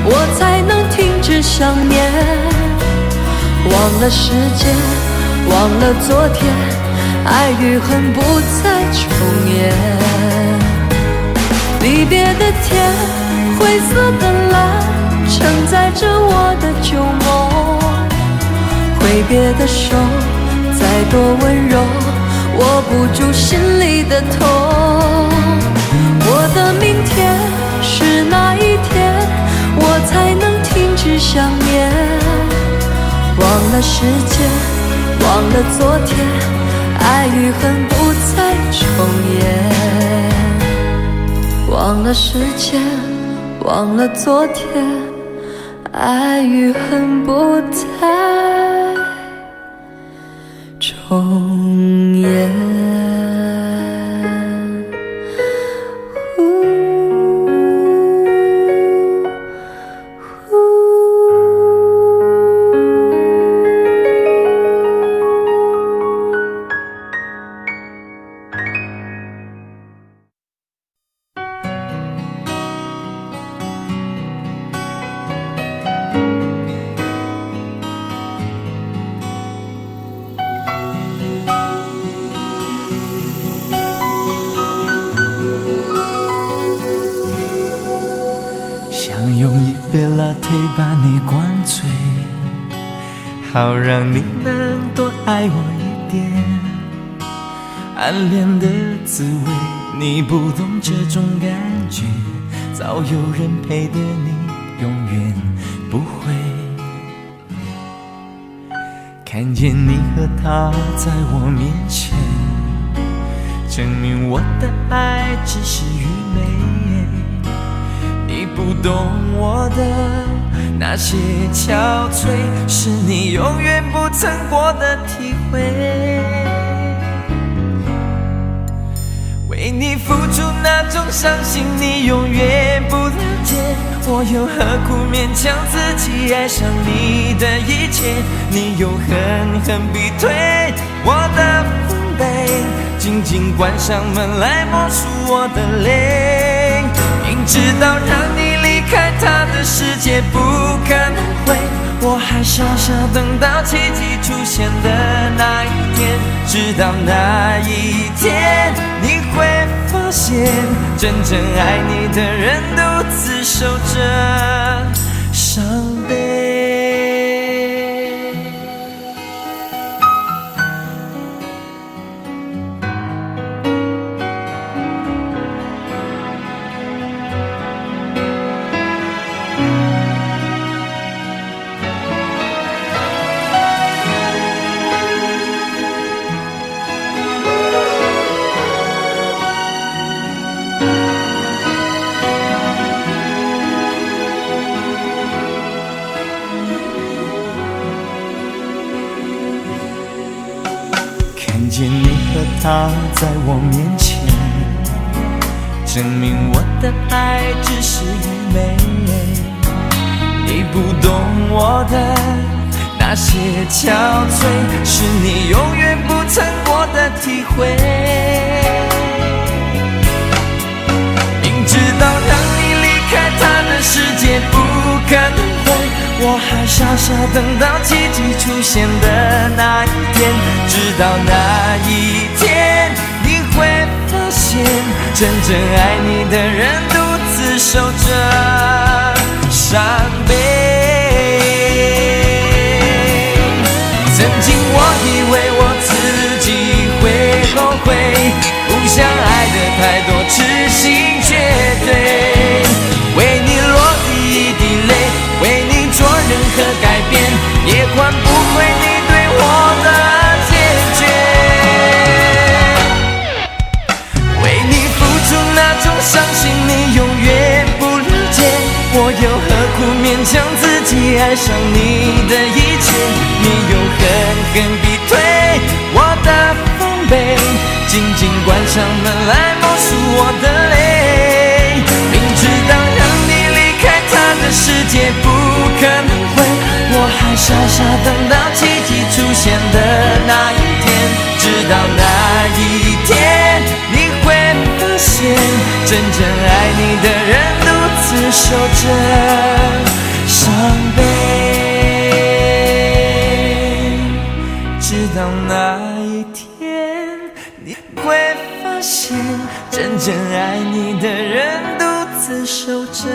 我才能停止想念？忘了时间，忘了昨天，爱与恨不再重演。离别的天，灰色的蓝承载着我的旧梦。挥别的手再多温柔，握不住心里的痛。我的明天是哪一天，我才能停止想念？忘了时间，忘了昨天，爱与恨不再重演。忘了时间，忘了昨天，爱与恨不再重演。想用一杯 latte 把你灌醉，好让你能多爱我一点。暗恋的滋味，你不懂这种感觉，早有人陪的你永远不会。看见你和他在我面前，证明我的爱只是愚昧。你不懂我的那些憔悴，是你永远不曾过的体会。为你付出那种伤心，你永远不了解。我又何苦勉强自己爱上你的一切？你又狠狠逼退我的防备，紧紧关上门来默数我的泪。明知道让你离开他的世界不可能会，我还傻傻等到奇迹出现的那一天。直到那一天，你会发现真正爱你的人独自守着伤悲。看见你和他在我面前，证明我的爱只是愚昧。你不懂我的那些憔悴，是你永远不曾过的体会。明知道让你离开他的世界不可能会，我还傻傻等到奇迹出现的那一天。直到那一天，你会发现真正爱你的人独自守着伤悲。曾经我以为我自己会后悔，不想爱的太多，痴心绝对。为你落第一滴泪，为你做任何改变，也换不回你对我的坚决。为你付出那种伤心，你永远不了解。我又何苦勉强自己爱上你的一切？你又狠狠逼退我的防备，紧紧关上门来默数我的泪。明知道让你离开他的世界不可能会，我还傻傻等到奇迹出现的那一天。直到那一天，你会发现真正爱你的人独自守着伤悲。直到那一天，你会发现真正爱你的人独自守着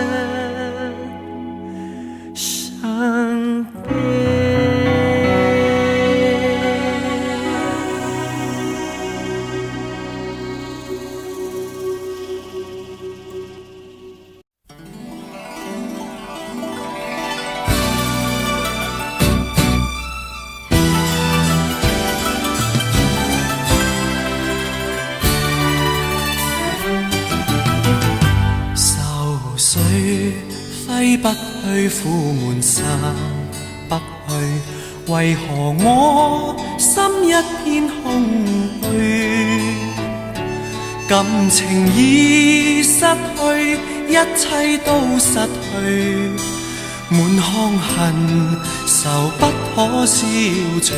里苦闷散不去，為何我心一片空虛？感情已失去，一切都失去，滿腔恨愁不可消除。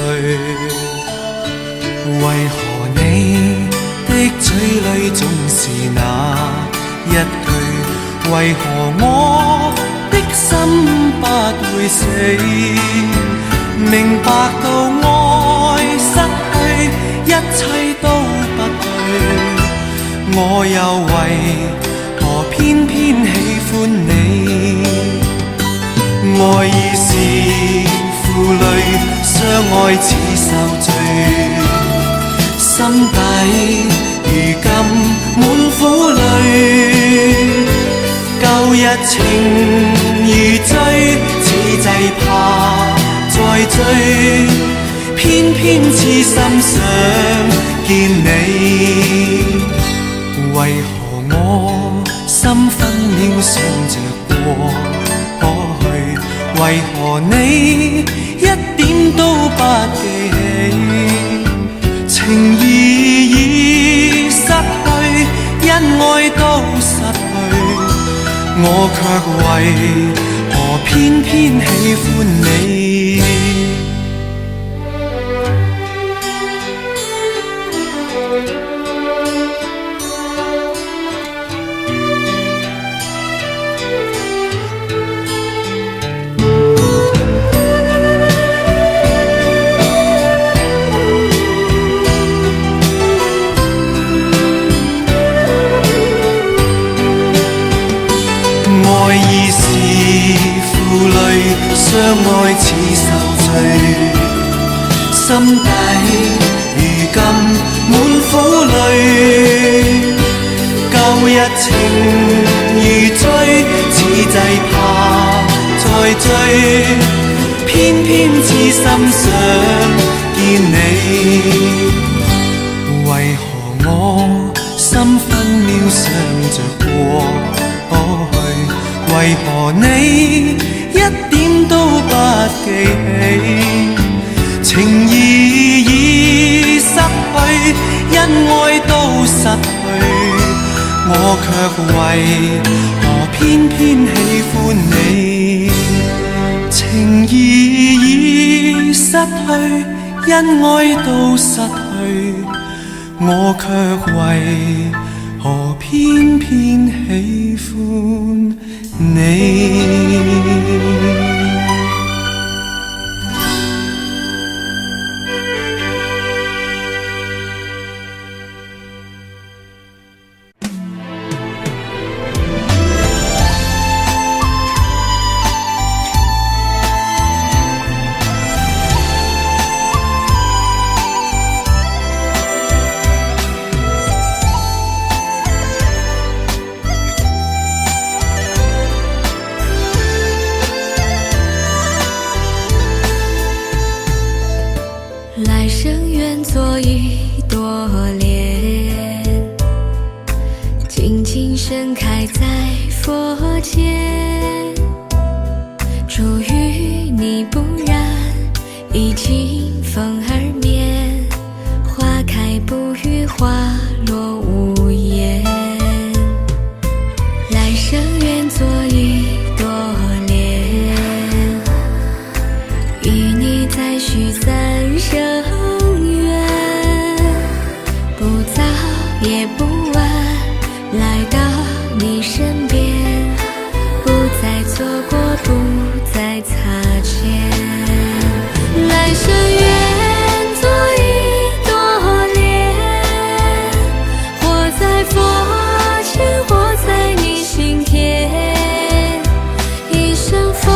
為何你的嘴裏總是那一句？為何我的心不會死？明白到愛失去，一切都不對，我又為何偏偏喜歡你？愛已是負累，相愛似受罪，心底如今滿苦淚。舊日情如醉，此際怕再追，偏偏痴心想見你。為何我心分秒想着過去？為何你一點都不記起？情義已失去，因愛都失去，我卻為何偏偏喜歡你？相愛似受罪，心底如今滿苦淚。舊日情如醉，此際怕再追，偏偏痴心想見你。為何我心分秒想着過去？為何你一點都不記起？情義已失去，因愛都失去，我卻為何偏偏喜歡你？情義已失去，因愛都失去，我卻為何偏偏喜歡你？来生愿做一朵莲，静静盛开在佛前。祝与你不染，已经风儿眠。花开不语，花落无言。来生愿做一朵莲，与你再续三生缘，不早也不晚，来到你身边，不再错过，不再擦肩。来生愿做一朵莲，活在佛前，活在你心田，一生风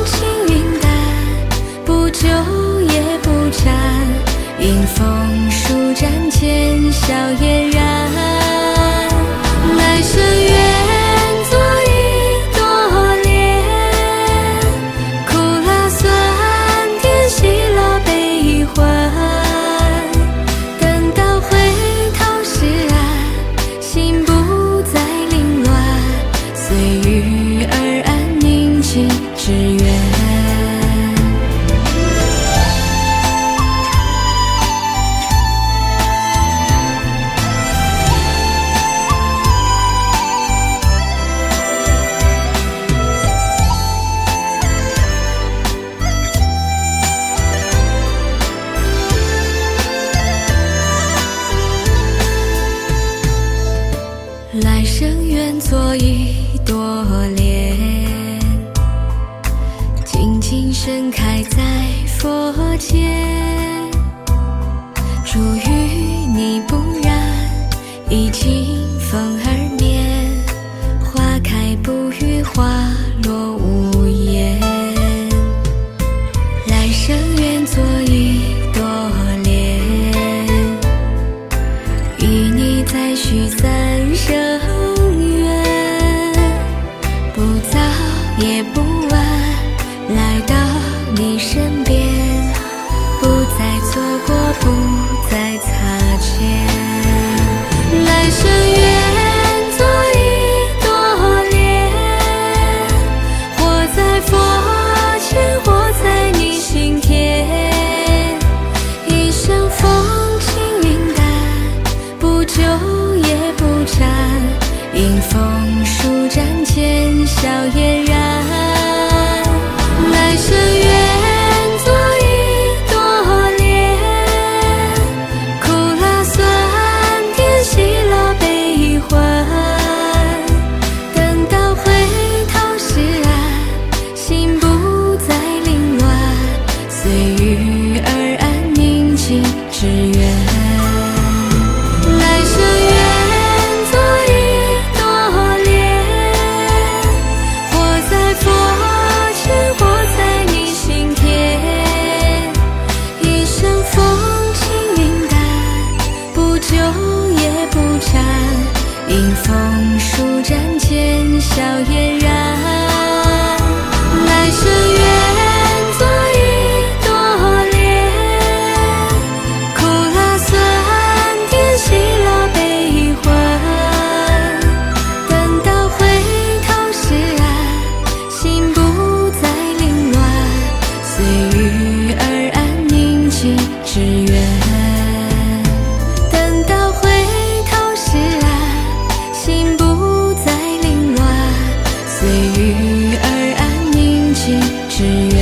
轻云淡，不久也不沾，迎风舒展，浅笑嫣然。来生愿做一朵莲，苦辣酸甜，喜乐悲欢。等到回头是岸，心不再凌乱，随遇而安，宁静只经盛开在佛前，如与你不染，已经风儿眠，花开不语，花落无言。来生愿做一朵莲，与你再续三生缘，不早也不晚，来到你身边，不再错过，不再擦肩。来生愿做一朵莲，活在佛前，活在你心田，一生风轻云淡，不久也不沾，迎风舒展间笑嫣然。来生愿做一朵莲，苦辣酸甜，喜乐悲欢，等到回头是岸，心不再凌乱，随遇而安，宁静致远。来生愿做一朵莲，活在佛前，活在你心田，一生风轻云淡，不久也不沾，迎风舒展间笑嫣然。来生愿做一朵莲，苦辣酸甜，喜乐悲欢，等到回头是岸，心不再凌乱，随遇而安，宁静致远。等到回头是岸，心不再凌乱，随遇而安，宁静致远。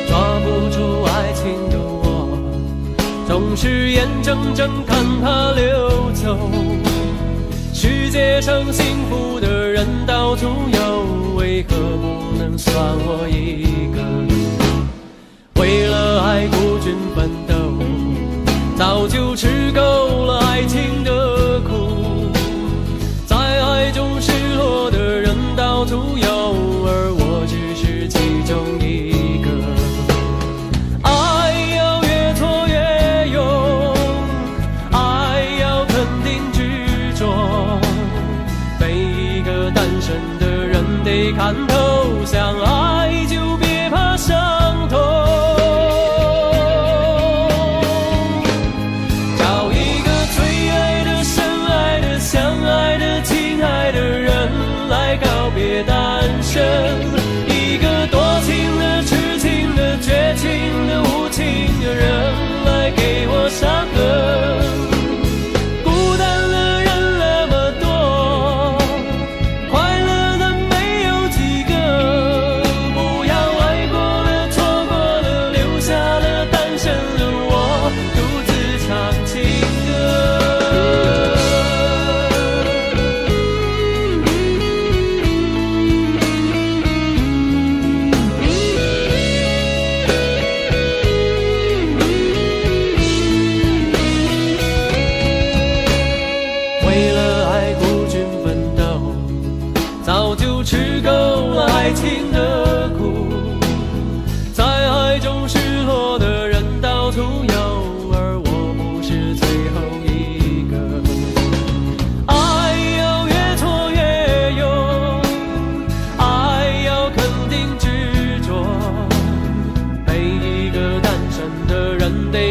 抓不住爱情的我，总是眼睁睁看它流走。世界上幸福的人到处有，为何不能算我一个？为了爱孤军奋斗，早就吃够了爱情的苦。在爱中失落的人到处有，而我只是其中一个。爱要越挫越勇，爱要肯定执着。每一个单身的人得看透，想爱就别怕伤。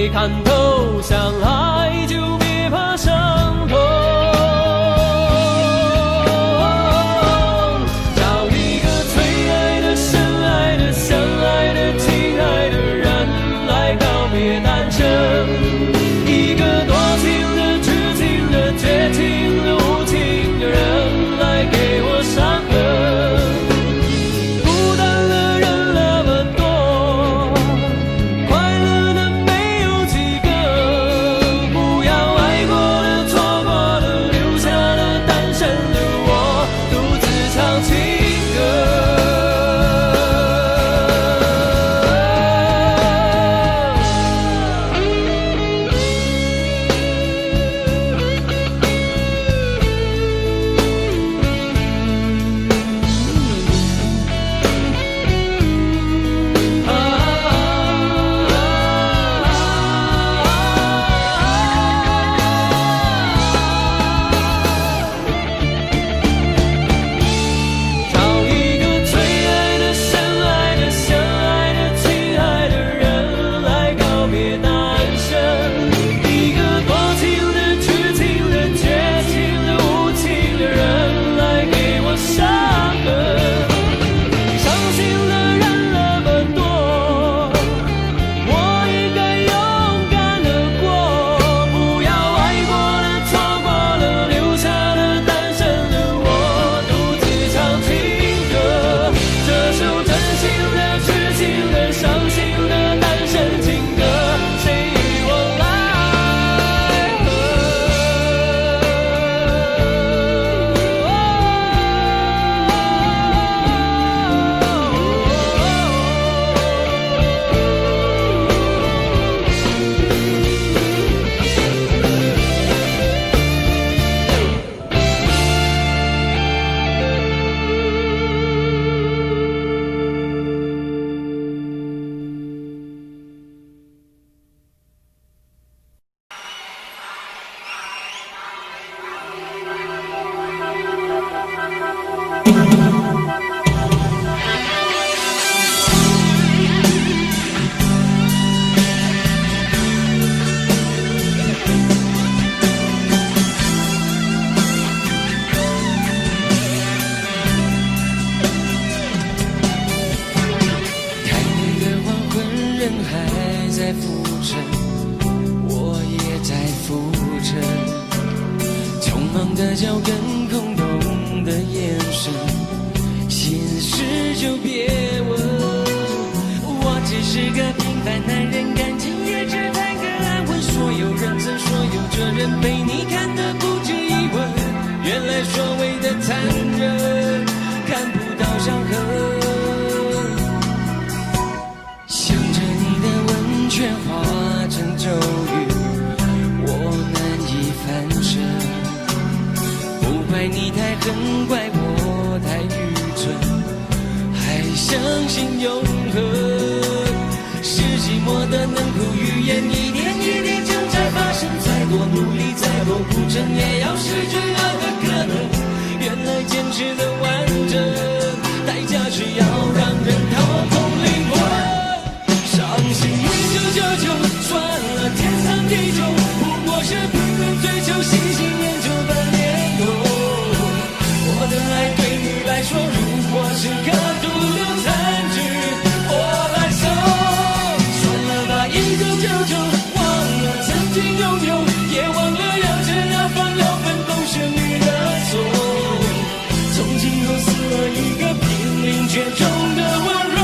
没看透，相爱就别怕伤痛。找一个最爱的、深爱的、相爱的、亲爱的人来告别单身，一个多情的、痴情的、绝情的、无情的人来给我伤痕。孤单的人那么多，快乐的没有几个，不要爱过了、错过了，留下了单身的我，独自唱情歌。找一个最爱的、深爱的、相爱的、亲爱的人来告别单身，一个多情的、痴情的、绝情的、无情的人来给我伤痕。伤心的人那么多，我应该勇敢地过，不要爱过了、错过了，留下了单身的我，独自唱情歌。这首真心的、痴情的、伤心的单身情歌，谁与我来太美的黄昏，人还在浮沉，我也在浮沉。匆忙的脚跟，空洞的眼神，心事就别问。我只是个平凡男人，感情也只谈个安稳。所有人曾说有这人陪你看得不止一吻，原来所谓的残忍，看不到伤痕。想着你的吻却化成咒语，我难以翻身。不怪你太狠，怪我太愚蠢，还相信永恒。是寂寞的冷酷语言，一点一滴正在发生。再多努力，再多苦撑，也要失去爱的可能。原来坚持的完整，代价是要让人掏空灵魂。伤心1999，算了天长地久，不过是拼命追求喜新厌旧的念头。我的爱对你来说，如果是个独留残局，我来收。算了吧，1999，忘了曾经拥有，也忘了要吃要放要分都是你的错。从今后死了一个拼命却中的温柔，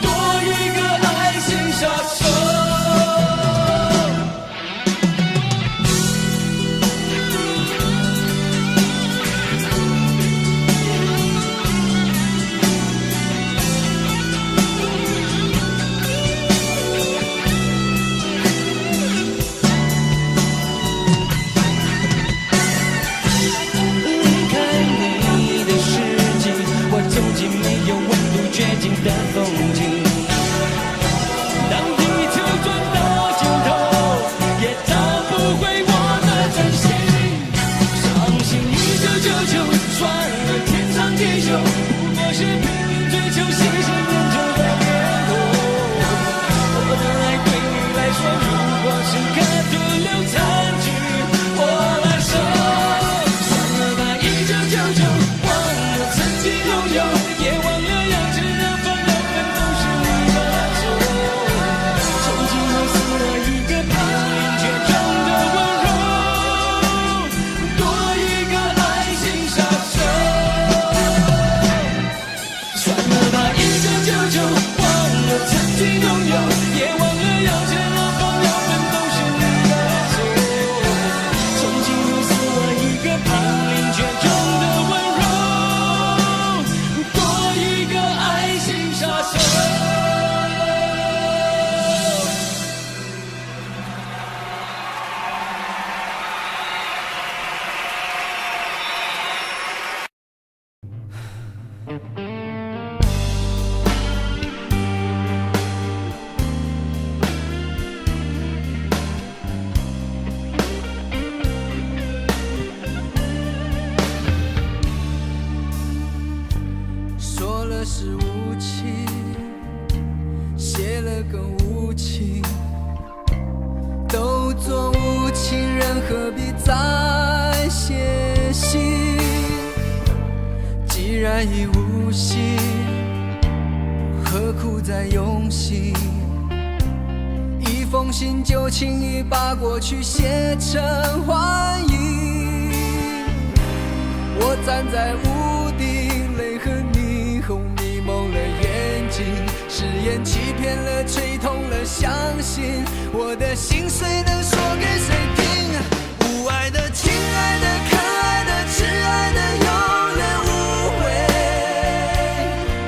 多一个爱情杀手。是拼命追求喜新厌旧的念头，我的爱对你个无情，都做无情人，何必再写信？既然已无心，何苦再用心？一封信就轻易把过去写成欢迎。我站在屋顶，泪和霓虹迷蒙了眼睛，誓言欺骗了，吹痛了，相信我的心碎能说给谁听？无爱的、亲爱的、可爱的、挚爱的，永远无悔；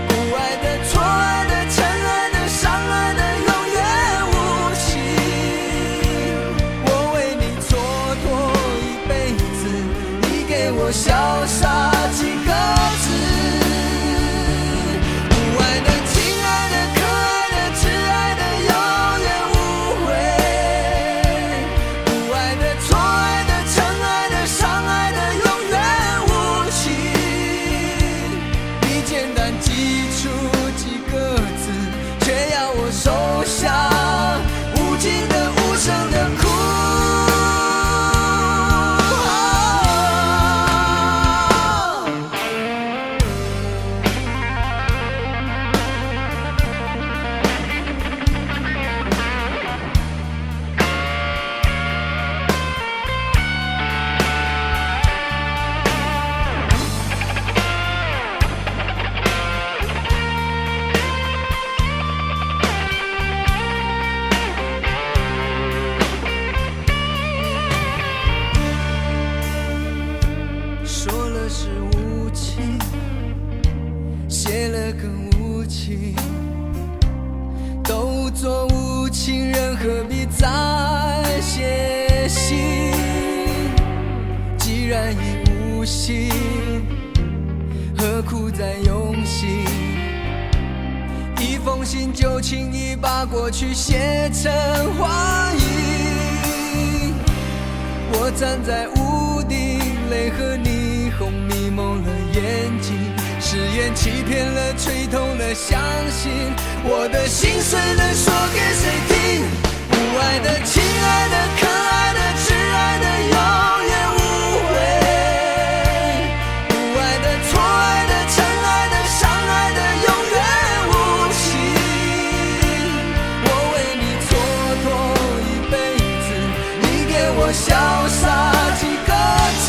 不爱的、错爱的、真爱的、伤爱的，永远无情。我为你蹉跎一辈子，你给我潇洒几个字。说了是无情，写了更无情，都做无情人，何必再写信？既然已无心，何苦再用心？一封信就轻易把过去写成欢迎。我站在屋顶，泪和霓虹迷蒙了眼睛，誓言欺骗了，吹痛了，相信我的心碎能说给谁听？不爱的、亲爱的、可爱的、挚爱的，永远无悔；不爱的、错爱的、真爱的、伤爱的，永远无情。我为你蹉跎一辈子，你给我潇洒几个字。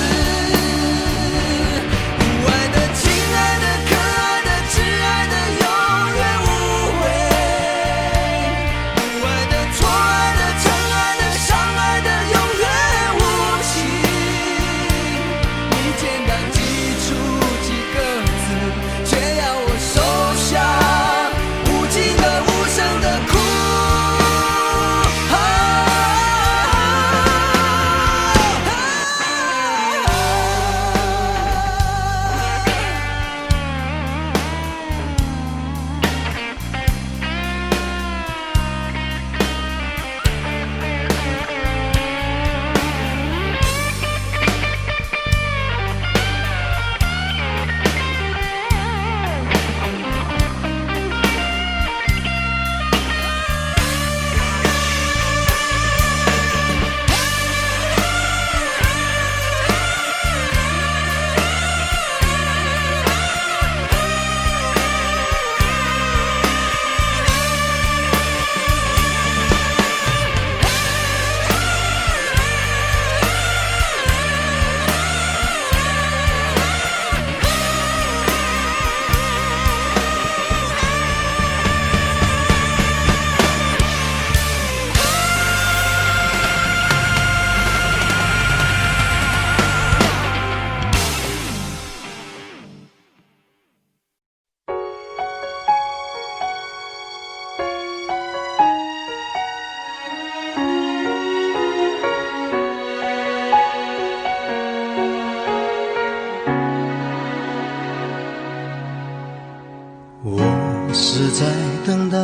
是在等待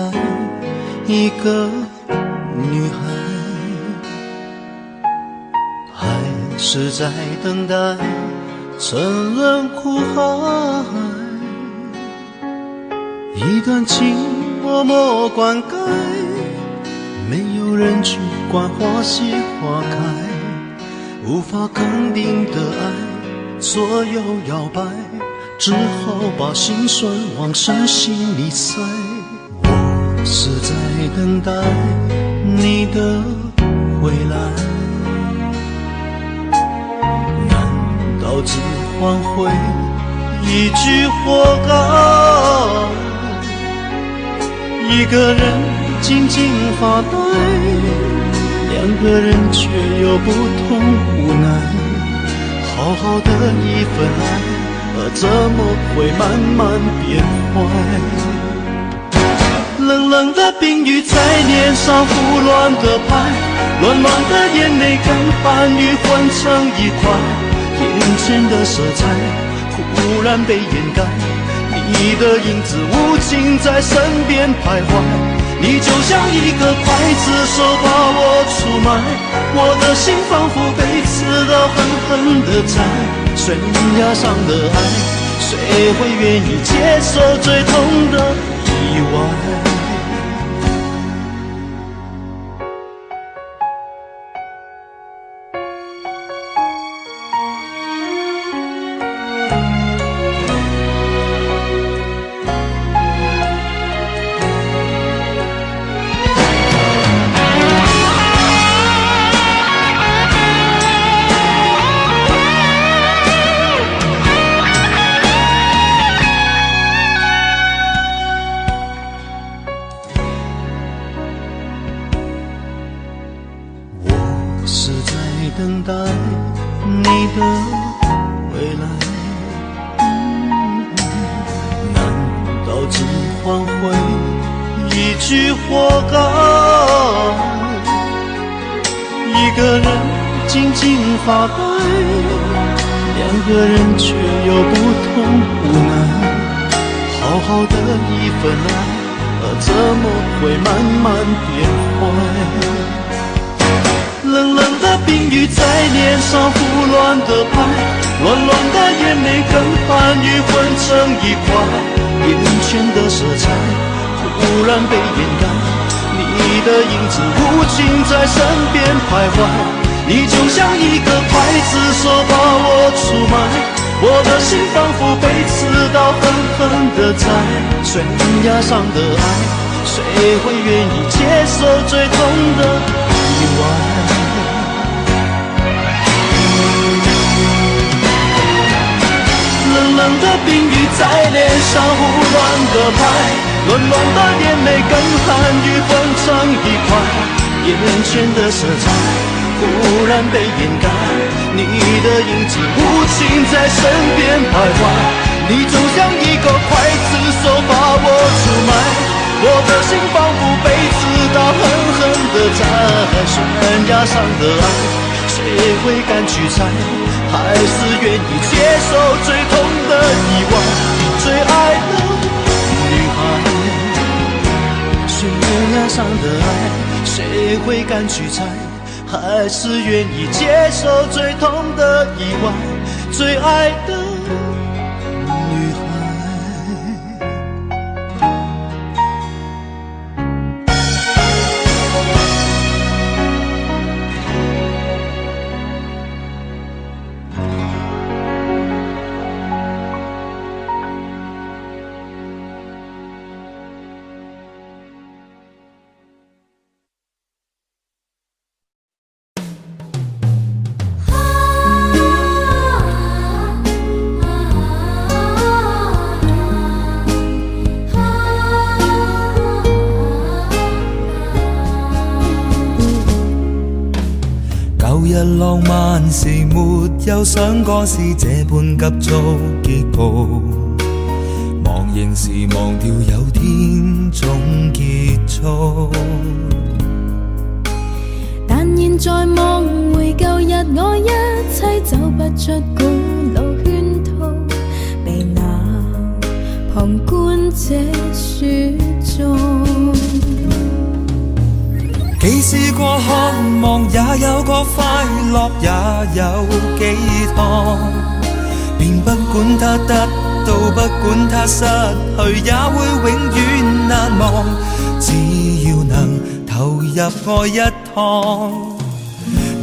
一个女孩，还是在等待沉沦苦海？一段情默默灌溉，有人去管花谢花开，无法肯定的爱左右摇摆，只好把心酸往深心里塞。我是在等待你的回来，难道只换回一句活该？一个人静静发呆，两个人却有不同无奈。好好的一份爱，怎么会慢慢变坏？冷冷的冰雨在脸上胡乱的拍，乱乱的眼泪跟寒雨混成一块，眼前的色彩忽然被掩盖，你的影子无情在身边徘徊，你就像一个刽子手把我出卖，我的心仿佛被刺刀狠狠地宰，悬崖上的爱，谁会愿意接受最痛的意外？等待你的回来，难道只换回一句活该？一个人静静发呆，两个人却有不同无奈。好好的一份爱，怎么会慢慢变坏？冷冷的冰雨在脸上胡乱的拍，乱乱的眼泪跟寒雨混成一块，眼前的色彩忽然被掩盖，你的影子无情在身边徘徊，你就像一个刽子手把我出卖，我的心仿佛被刺刀狠狠地宰，悬崖上的爱，谁会愿意接受最痛的意外？冷冷的冰雨在脸上胡乱的拍，乱乱的眼泪跟寒雨混成一块，眼前的色彩忽然被掩盖，你的影子无情在身边徘徊，你就像一个刽子手把我出卖，我的心仿佛被刺刀狠狠地宰，悬崖上的爱，谁会敢去猜？还是愿意接受最痛的意外？最爱的女孩，悬崖上的爱，谁会敢去猜？还是愿意接受最痛的意外？最爱的女孩。舊日浪漫時沒有想過是這般急速結局，忘形時忘掉有天總結束。但現在望回舊日，我一切走不出古老圈套，被那旁觀者選中。既試過渴望，也有過快樂，也有寄託，便不管它得到，不管它失去，也會永遠難忘。只要能投入入愛一趟，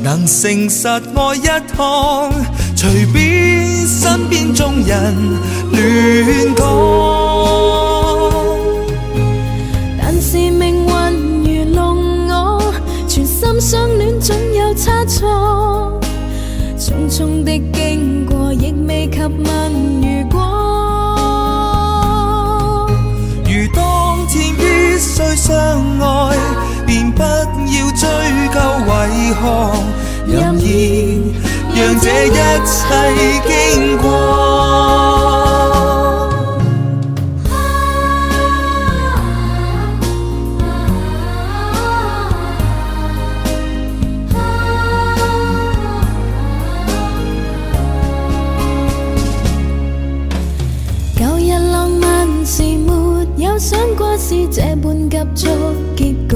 能誠實愛一趟，隨便身邊眾人亂講。但是命運愚弄我，全心相戀總有差錯，匆匆的經過亦未及問如果。如當天必須相愛，便不要追究為何，任意讓這一切經過。舊日浪漫時沒有想過是這般急速結局，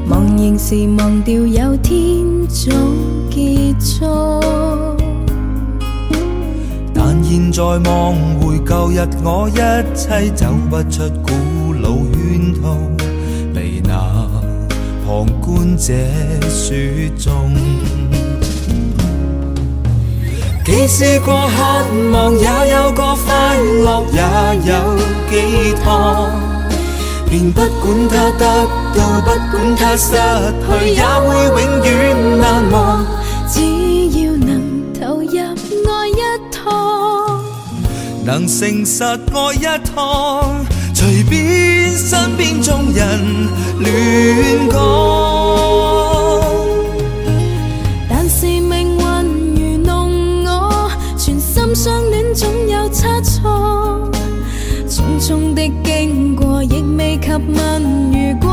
茫然時忘掉有天早結束。但現在望回舊日，我一切走不出古老圈套，被那旁觀者說中。既試過渴望，也有過快樂，也有寄託，便不管它得到，不管它失去，也會永遠難忘。只要能投入愛一趟，能誠實愛一趟，隨便身邊眾人亂講。但是命運愚弄我，全心相戀總有差錯，匆匆的經過亦未及問如果。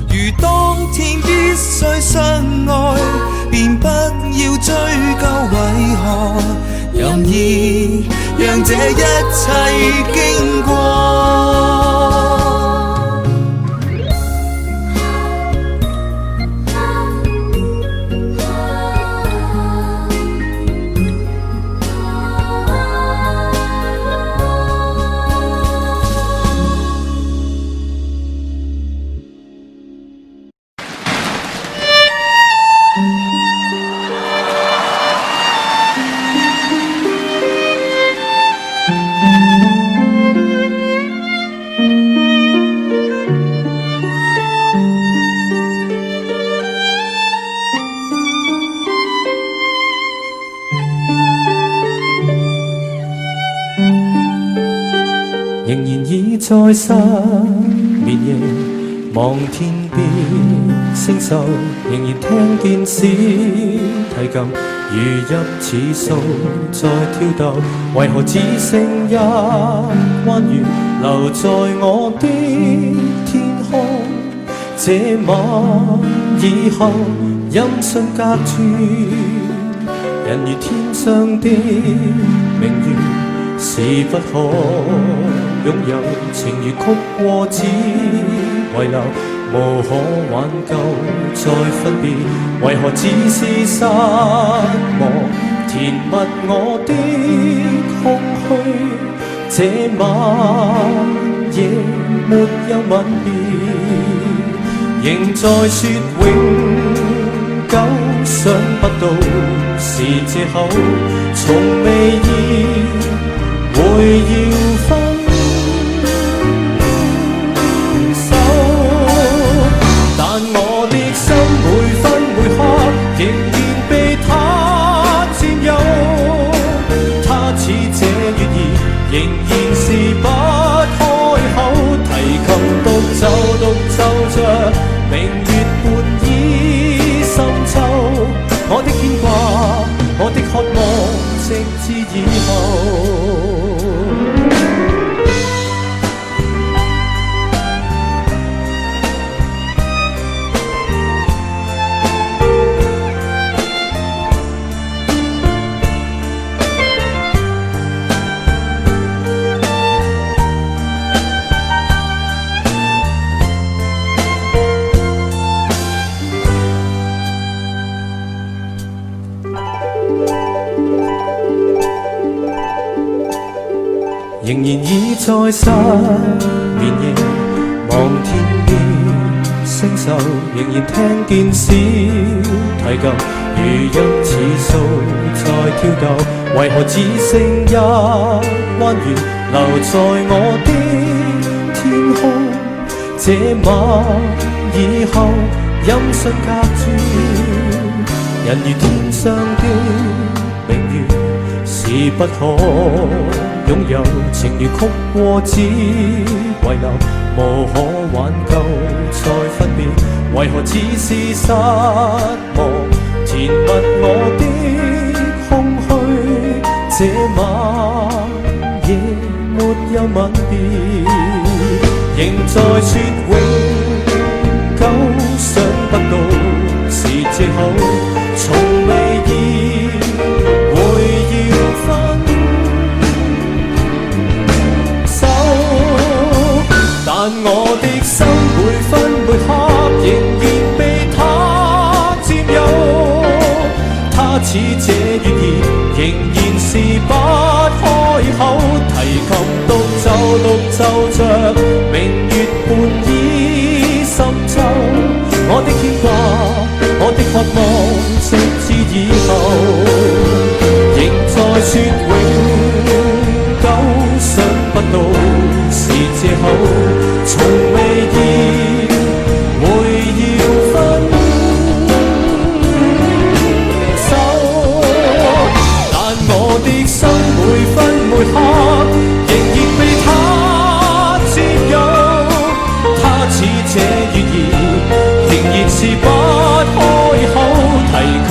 如當天必須相愛，便不要追究為何，任意讓這一切經過。仍然倚在失眠夜，望天邊星宿，仍然聽見小提琴如泣似訴在跳動，為何只剩一彎月留在我的天空？這晚以後音訊隔絕，人如天上的明月，是不可擁有，情如曲過只遺留，無可挽救再分別，為何只是失望填密我的空虛？這晚夜沒有吻別，仍在說永久，想不到是藉口，從未意會要分手，但我的心每分每刻仍然被他佔有，他似這月兒仍然是不開口，提琴獨奏着明月半倚深秋，我的牽掛，我的渴望，直至以後。仍然倚在失眠夜，望望天邊星宿，仍然聽見小提琴，如一次數在跳動，為何只剩一彎月留在我的天空？這晚以後，音訊隔絕，人如天上的明月，是不可擁有，情如曲過只遺留，無可挽救再分別，為何只是失望填密我的空虛？這晚夜沒有吻別，仍在說永久，想不到是藉口，從未意會要分手，但我的心每分每刻仍然被他佔有，他似這月兒仍然是不開口，提琴獨奏着明月半倚深秋，我的牽掛，我的渴望，直至以後，仍在說永久，想不到是藉口，從未意會要分手，但我的心每分每刻仍然被他佔有，他似這月兒仍然是不開口，提琴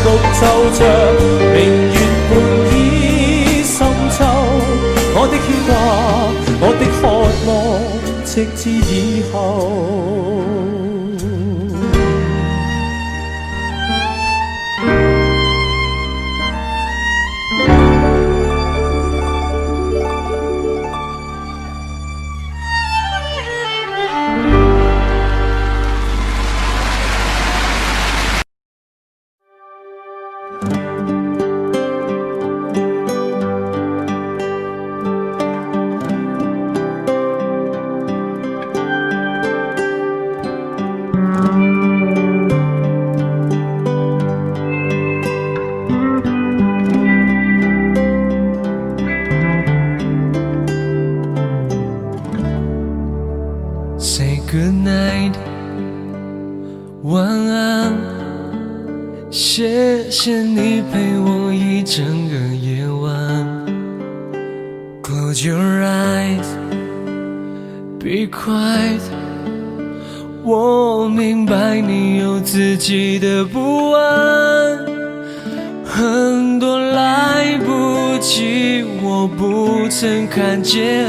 獨奏着明月半倚深秋，我的牽掛，我的渴望，直至以後。Say good night， 晚安，谢谢你陪我一整个夜晚。Close your eyes， be quiet， 我明白你有自己的不安，很多来不及，我不曾看见。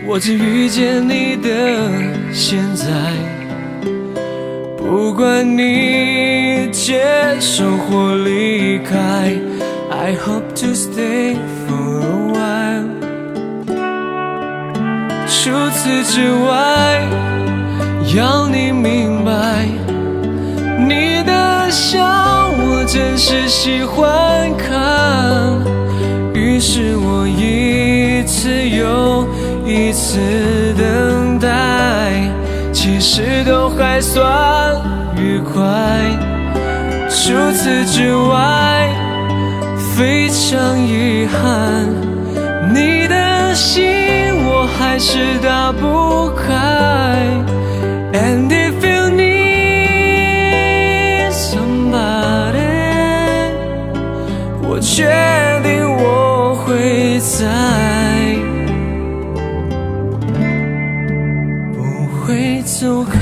我只遇见你的现在，不管你接受或离开 I hope to stay for a while。 除此之外，要你明白，你的笑我真是喜欢看，于是我一次又一次等待，其实都还算愉快。除此之外，非常遗憾，你的心我还是打不开。And if you need somebody， 我决定我会在，会走开。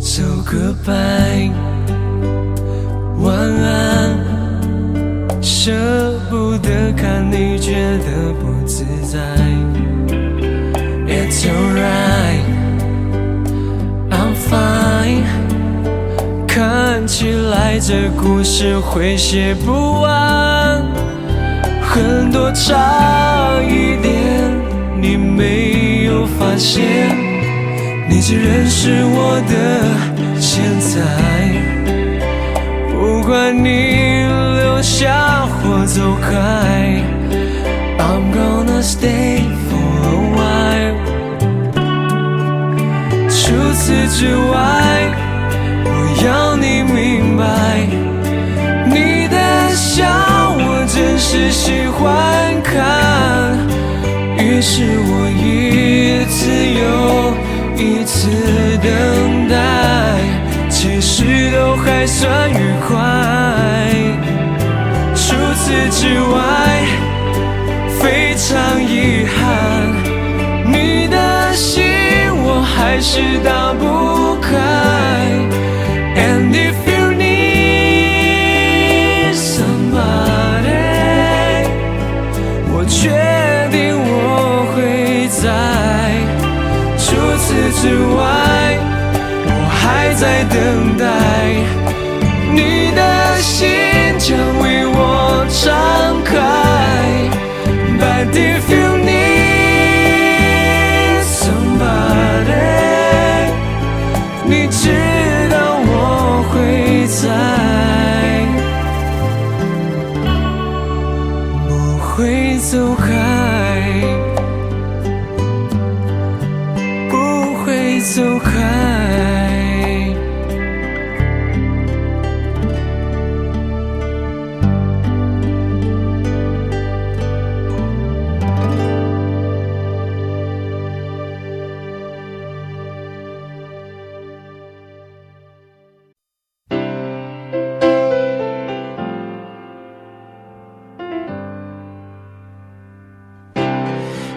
So goodbye， 晚安，舍不得看你觉得不自在。It's alright， I'm fine。看起来这故事会写不完，很多差一点你没有发现，你只认识我的现在。high, I'm gonna stay for a while。除此之外，我要你明白，你的笑我真是喜欢看。于是我一次又一次等待，其实都还算愉快。除此之外，非常遗憾，你的心我还是打不开。And if you need somebody， 我确定我会在。除此之外，我还在等待，你的心将为我敞开。But if you need somebody， 你知道我会在，不会走开，不会走开。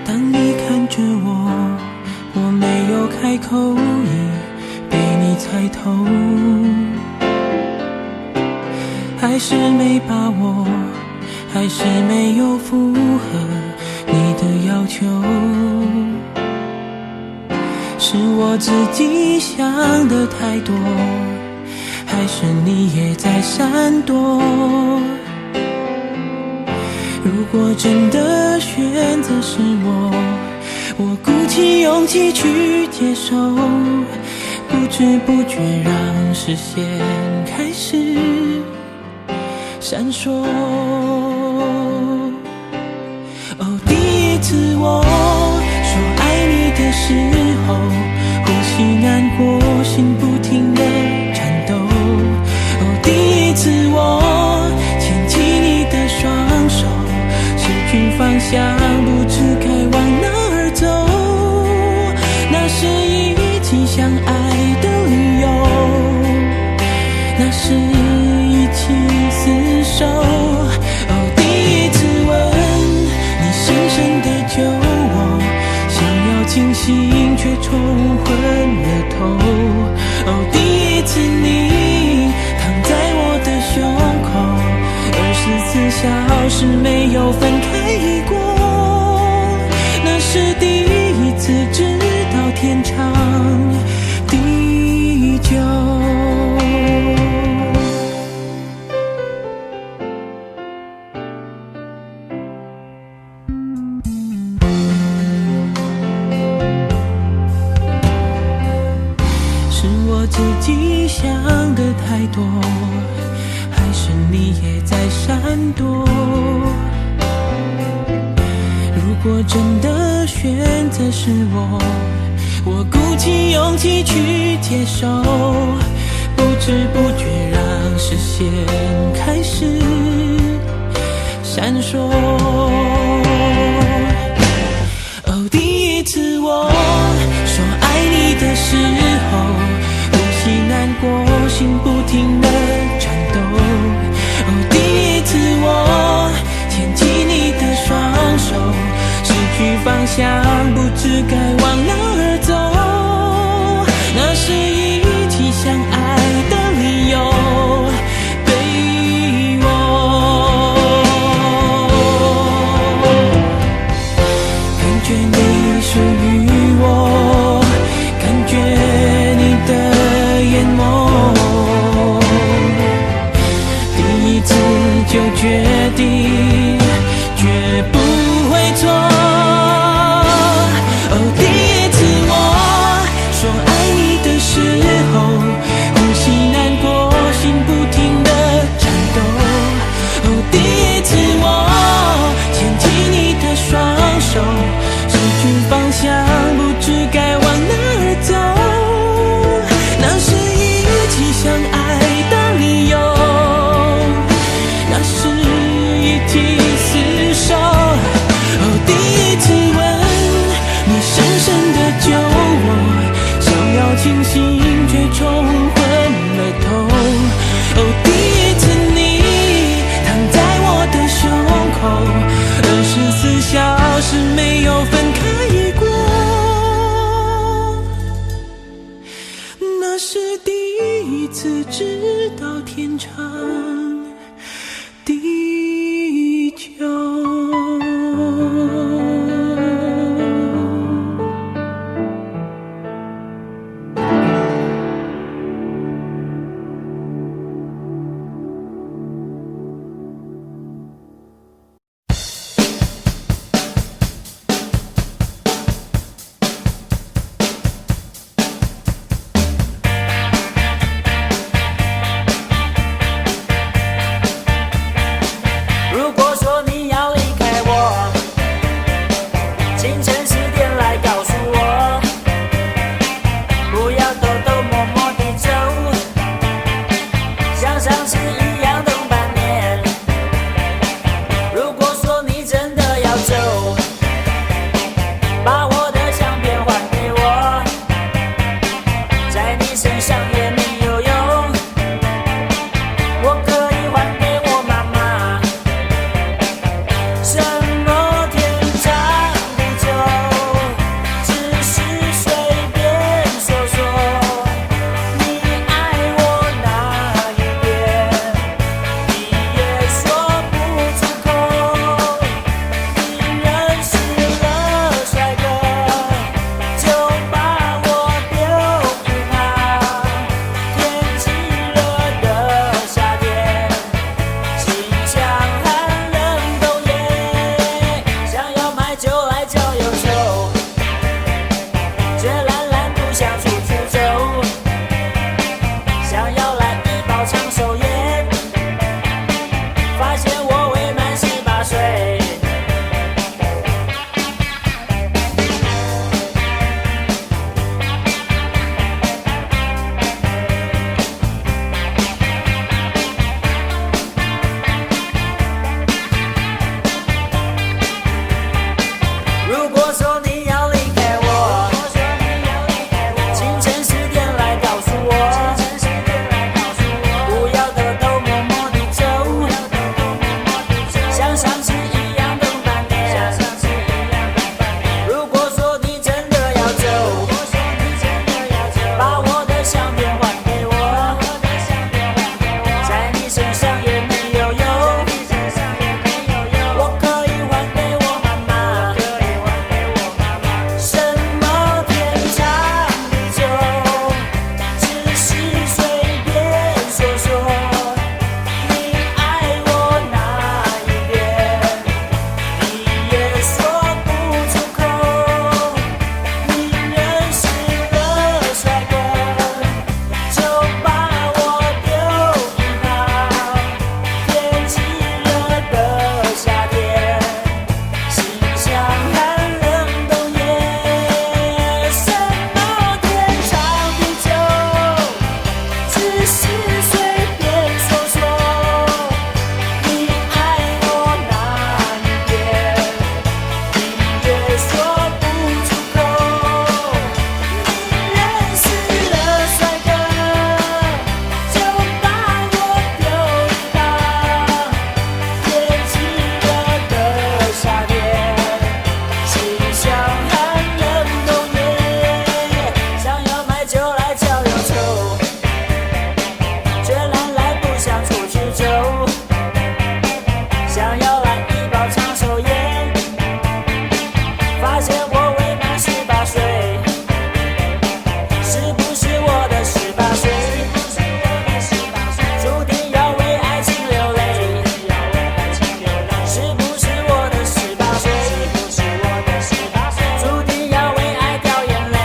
当你看着我，我没有开口，已被你猜透。还是没把握，还是没有符合你的要求，是我自己想的太多，还是你也在闪躲？如果真的选择是我鼓起勇气去接受，不知不觉让视线开始闪烁。哦，第一次我说爱你的时候，呼吸难过，心不停地颤抖。哦，第一次我牵起你的双手，失去方向，不知该往哪儿走。那是一起相爱的理由，那是一起厮守。哦，第一次吻你深深地救我，想要清醒却冲昏了头。哦，第一次你躺在我的胸口，24小时没有分开过，那是第一次知道天长地久。是我自己想的太多，还是你也在闪躲？如果真的选择是我鼓起勇气去接受，不知不觉让视线开始闪烁。哦，第一次我说爱你的时候，呼吸难过，心不停地颤抖。哦，第一次我牵起你的双手，失去方向，不知该往哪儿走。那是一起相爱的理由，对我。感觉你属于我，感觉你的眼眸。却冲昏了头。哦，第一次你躺在我的胸口，24小时没有分开过，那是第一次知道天长地久。如果说你要离开我，清晨10点来告诉我，不要偷偷摸摸地走，像上次一样等半年。如果说你真的要走，把我的相片还给我，在你身上也没有用，我可以还给我妈妈。什么天长地久，只是随便说说。你爱我哪一边，你也说不出口。你认识了帅哥，就把我丢一旁。天气热的夏天，心像寒冷冬夜，想要买酒来浇忧愁，却懒懒不想出去走，想要来一包长寿烟，发现我未满18岁。如果说你要离开我，清晨10点来告诉我，不要偷偷摸摸地走，像上次一样等半年。如果说你真的要走，把我的相片还给我，在你身上也没有用，我可以还给我妈妈。什么天长地久，只是随便说说。你爱我哪一边，你也说不出口。你认识了帅哥，就把我丢一旁。天气热的夏天，心像寒冷冬夜。什么天长地久，只是随便说说。你爱我哪一边，你也说不出口。你认识了帅哥，就把我丢一旁。天气热的夏天，心像寒冷冬夜，想要买酒来浇忧愁，却懒懒不想出去走，想要来一包长寿烟，发现我未满18岁。是不是我的18岁，注定要为爱情流泪？是不是我的18岁，注定要为爱掉眼泪？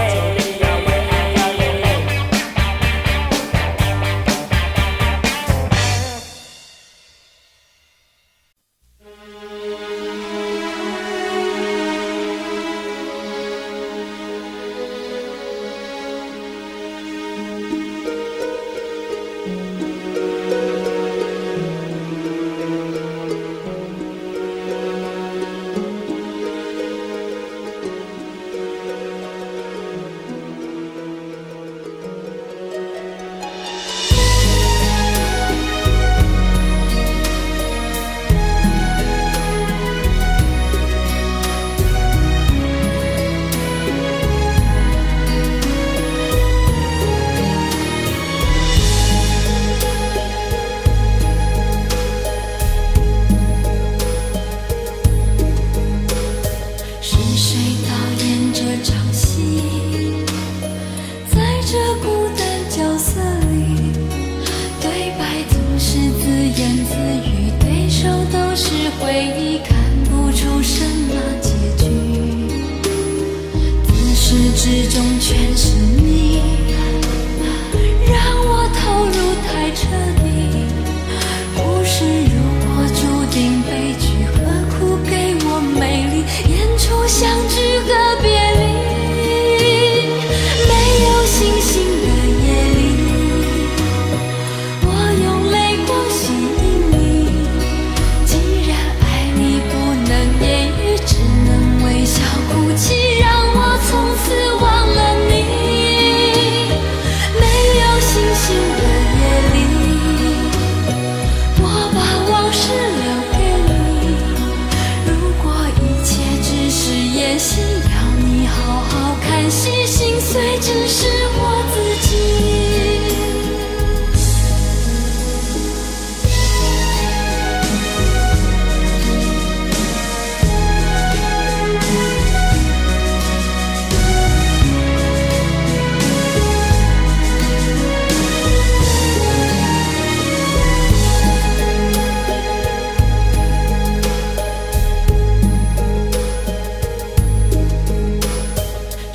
星的夜里，我把往事留给你。如果一切只是演戏，要你好好看戏，心碎只是我自己。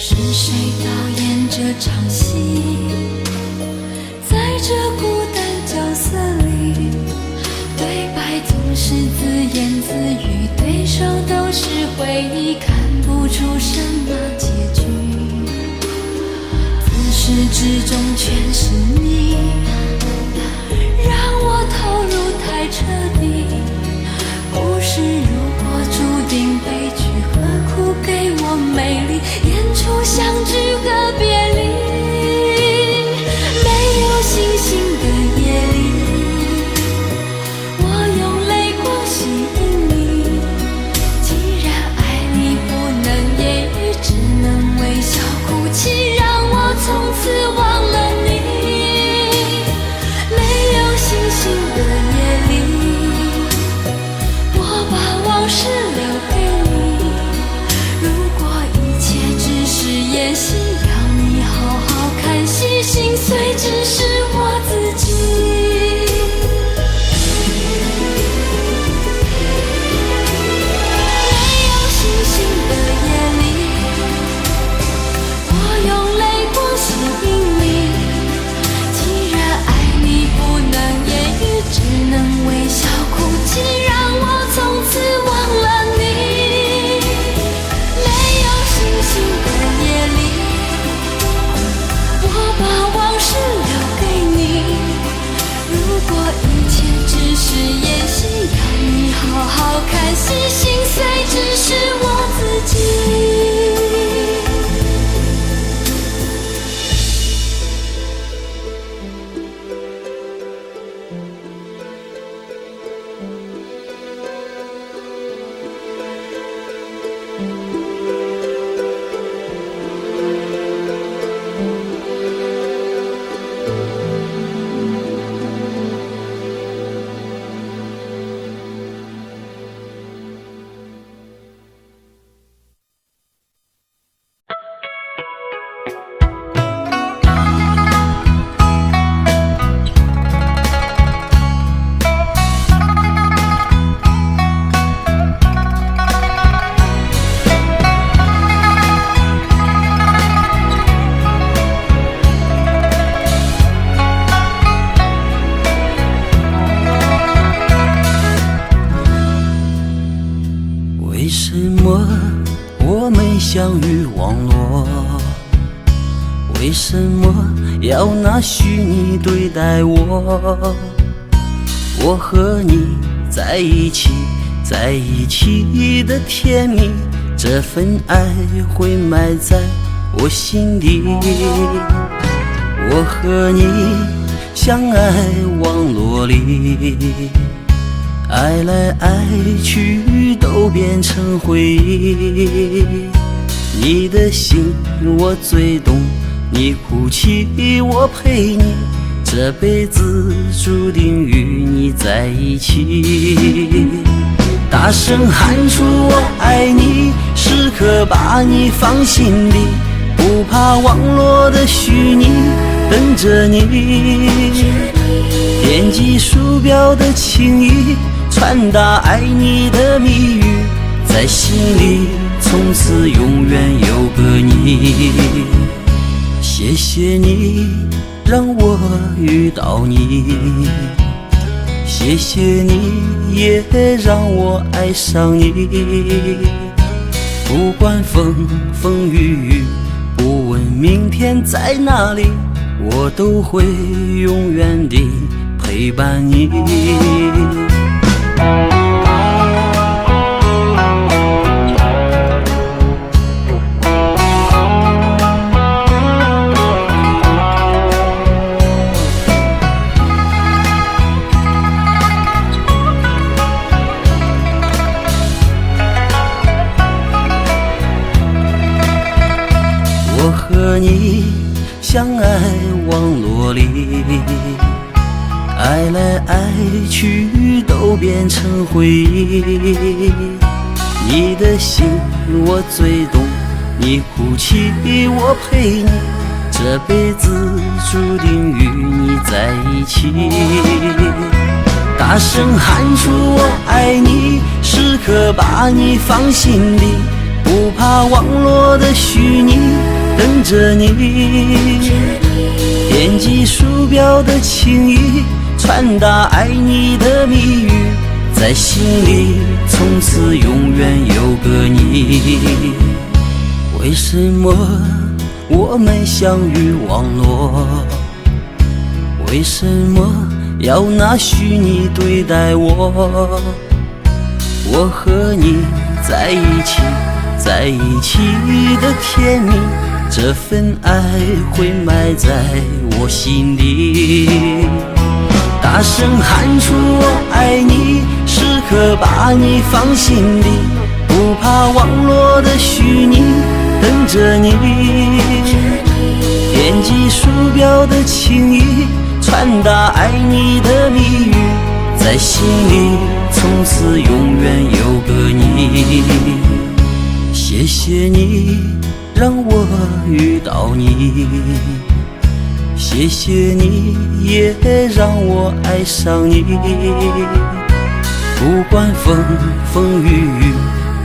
是谁导演这场戏？在这孤单角色里，对白总是自言自语，对手都是回忆，看不出什么结局。自始至终全是你，让我投入太彻底。故事如果注定悲剧，何苦给我美丽？演出相聚和别离，没有星星的夜里，我用泪光吸引你。既然爱你不能言语，只能微笑哭泣，让我从此忘了你。没有星星的夜里，我把往事留给你。如果一切只是演戏，要你好好看戏，心碎只是我自己。没有星星的夜里，我用泪光吸引你。既然爱你不能言语，只能微笑哭泣，让我从此忘了你。没有星星的夜里，我把往事留给你。如果一切只是演戏，要你好好看戏，心碎只是我自己。为什么我们相遇网络？为什么要拿虚拟对待我？我和你在一起，在一起的甜蜜，这份爱会埋在我心底。我和你相爱网络里，爱来爱去都变成回忆。你的心我最懂，你哭泣我陪你，这辈子注定与你在一起。大声喊出我爱你，时刻把你放心里，不怕网络的虚拟，等着你。点击鼠标的情意，传达爱你的蜜语，在心里从此永远有个你。谢谢你让我遇到你，谢谢你也让我爱上你。不管风风雨雨，不问明天在哪里，我都会永远地陪伴你。相爱网络里，爱来爱去都变成回忆。你的心我最懂，你哭泣我陪你，这辈子注定与你在一起。大声喊出我爱你，时刻把你放心里，不怕网络的虚拟，等着你。点击鼠标的情意，传达爱你的蜜语，在心里从此永远有个你。为什么我们相遇网络？为什么要拿虚拟对待我？我和你在一起，在一起的甜蜜，这份爱会埋在我心里。大声喊出我爱你，时刻把你放心里，不怕网络的虚拟，等着你。点击鼠标的情意，传达爱你的蜜语，在心里从此永远有个你。谢谢你让我遇到你，谢谢你也让我爱上你。不管风风雨雨，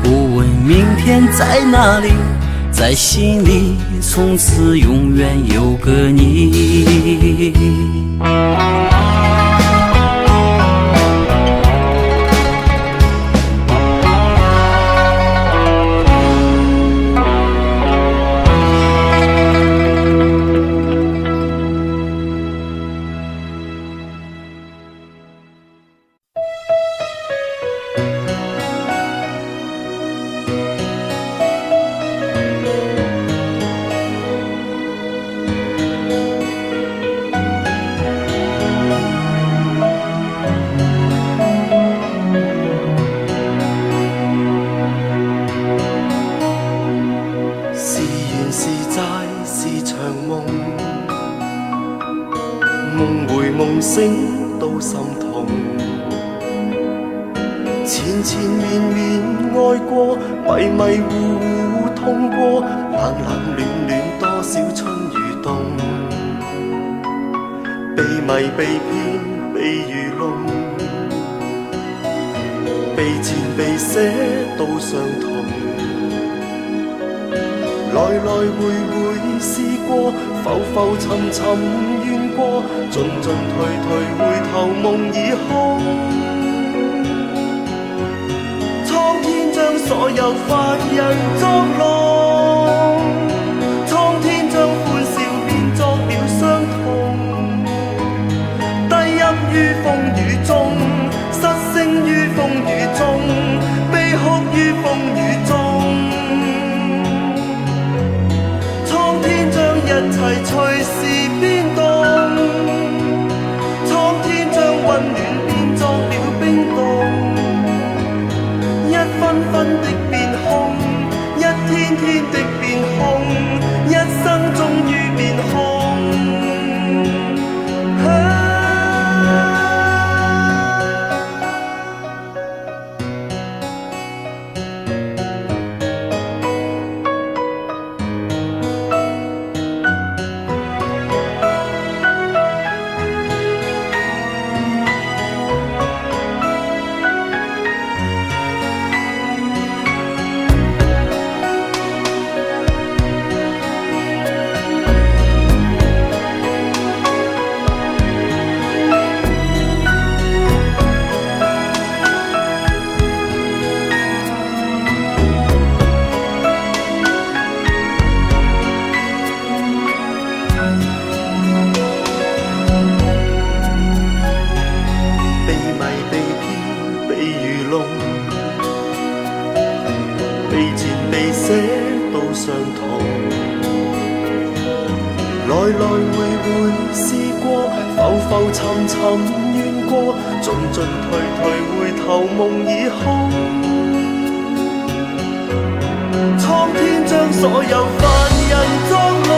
不问明天在哪里，在心里从此永远有个你。夢回夢醒都心痛，纏纏綿綿愛過，迷迷糊糊痛過，冷冷暖暖多少春與冬，被迷被騙被愚弄，被賤被捨都相同，來來回回試過，浮浮沉沉怨過，進進退退回頭夢已空。蒼天將所有凡人作弄，蒼天將歡笑變作了傷痛，低泣於風雨中，失聲於風雨中，悲哭於風雨中。一切隨時變動，蒼天將溫暖變作了冰凍，一分分的變空，一天天的變空，一生終於變空。來來回回試過，浮浮沉沉怨過，進進退退回頭夢已空。蒼天將所有凡人作弄，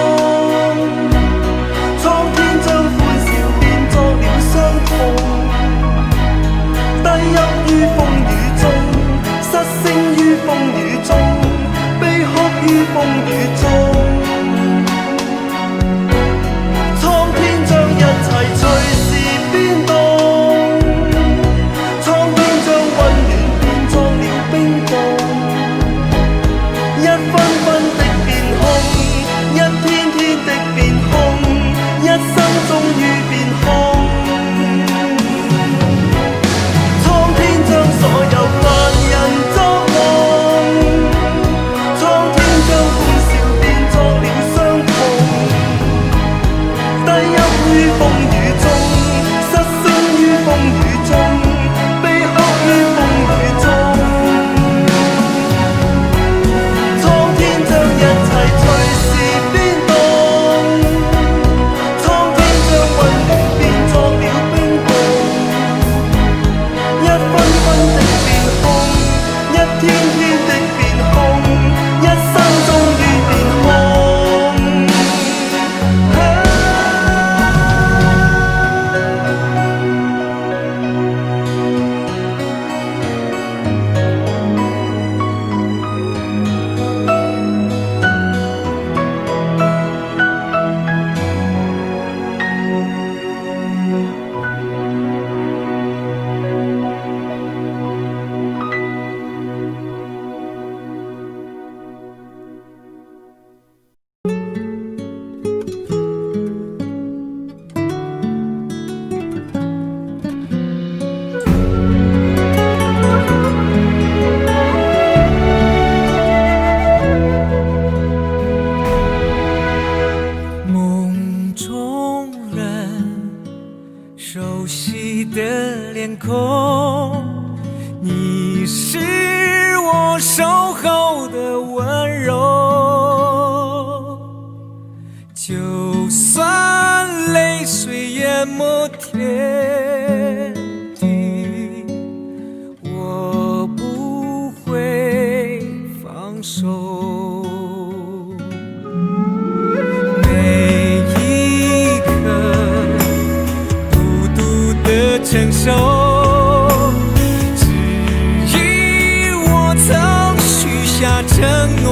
熟悉的脸孔，你是我守候的温柔，就算泪水淹没天地，我不会放手。每一刻孤独的承受，只因我曾许下承诺，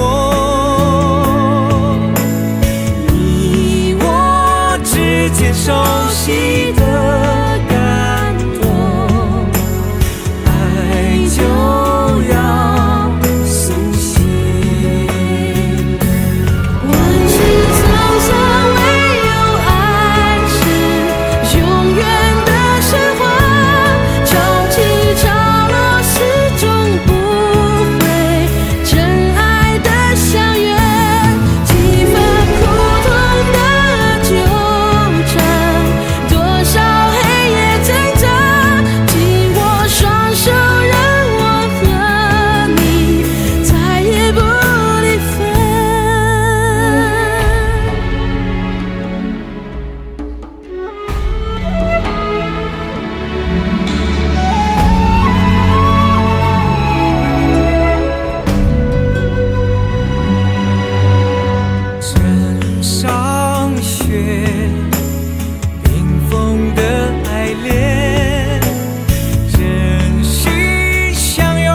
你我之间熟悉的感动，爱就要苏醒。万事沧桑，唯有爱是永远的神话。潮起潮落，始终不会真爱的相约。几番苦痛的纠缠，多少黑夜挣扎，紧握双手，让我和你再也不离分。枕上雪，冰封的爱恋，真心相拥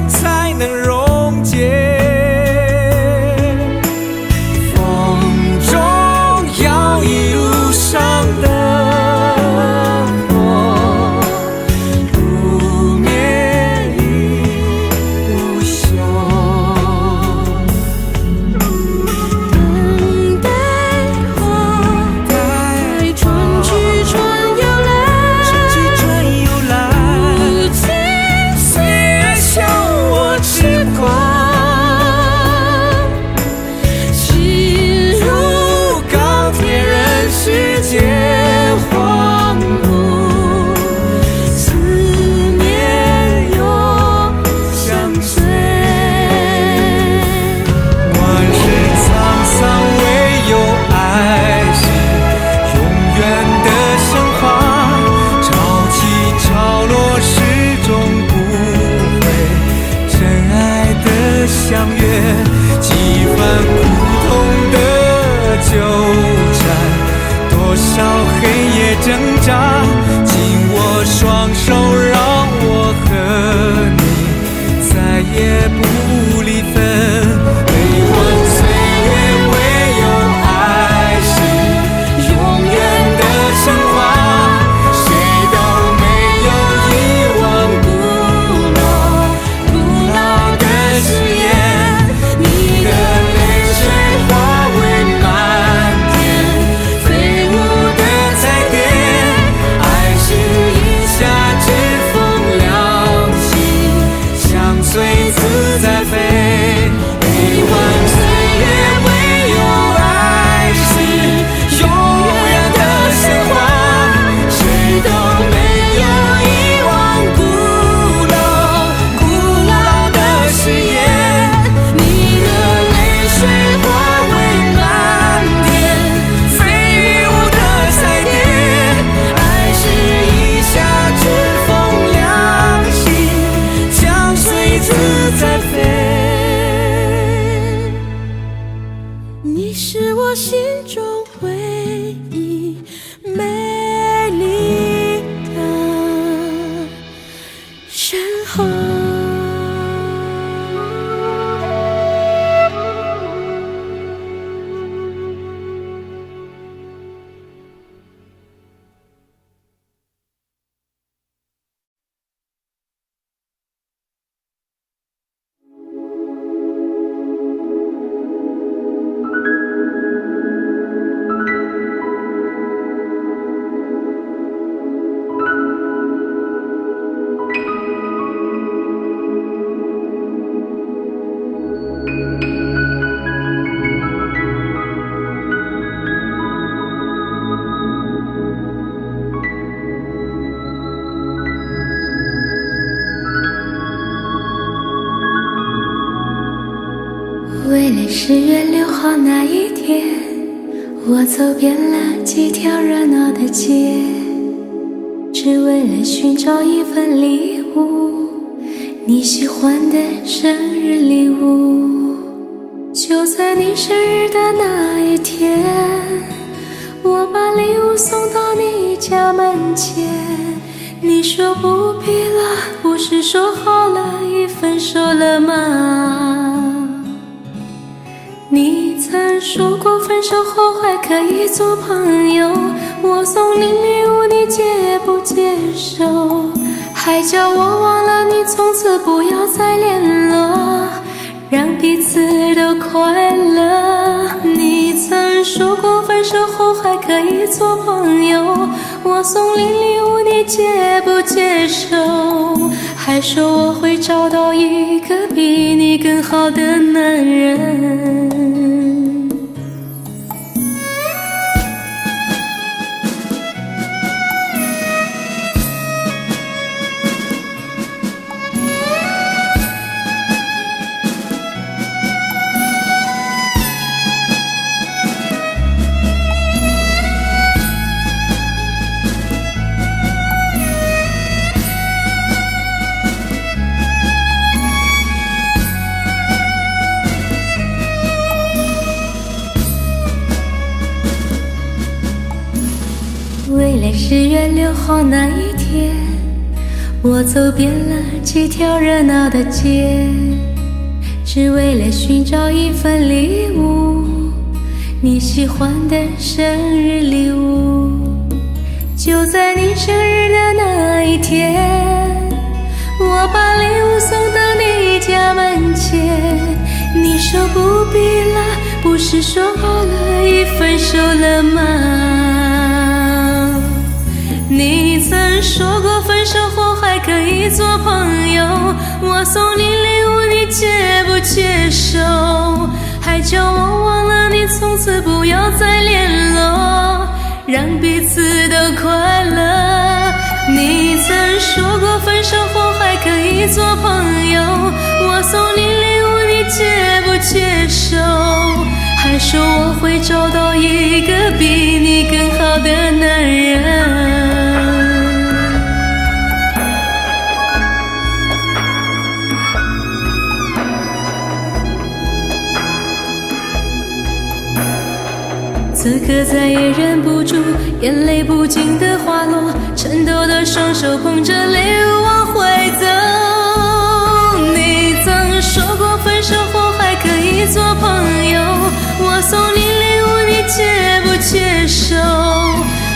才能溶解。风中摇曳路上的火，不灭亦不休。等待花开，春去春又来，不经岁月笑我痴狂，心如钢铁人世界荒芜，思念又相随。万事沧桑，唯有爱是永远的神话。潮起潮落，始终不会真爱的相约。几番苦痛的纠缠，多少黑夜挣扎，紧握双手，让我和你再也不离分。悲欢岁月，唯有爱是永远的神话。谁都没有遗忘古老的誓言，你的泪水化为漫天飞舞的彩蝶，爱是一夏之风凉气，相随自在飞。10月6号那一天，我走遍了几条热闹的街，只为了寻找一份礼物，你喜欢的生日礼物。就在你生日的那一天，我把礼物送到你家门前。你说不必了，不是说好了已分手了吗？你曾说过分手后还可以做朋友，我送你礼物你接不接受？还叫我忘了你，从此不要再联络，让彼此都快乐。你曾说过分手后还可以做朋友，我送你礼物你接不接受？还说我会找到一个比你更好的男人。为了10月6号那一天，我走遍了几条热闹的街，只为了寻找一份礼物，你喜欢的生日礼物。就在你生日的那一天，我把礼物送到你家门前。你说不必了，不是说好了已分手了吗？你曾说过分手后还可以做朋友，我送你礼物你接不接受？还叫我忘了你，从此不要再联络，让彼此都快乐。你曾说过分手后还可以做朋友，我送你礼物你接不接受？还说我会找到一个比你更好的男人。此刻再也忍不住，眼泪不禁的滑落，颤抖的双手捧着礼物往回走。你曾说过分手后还可以做朋友，我送你礼物你接不接受？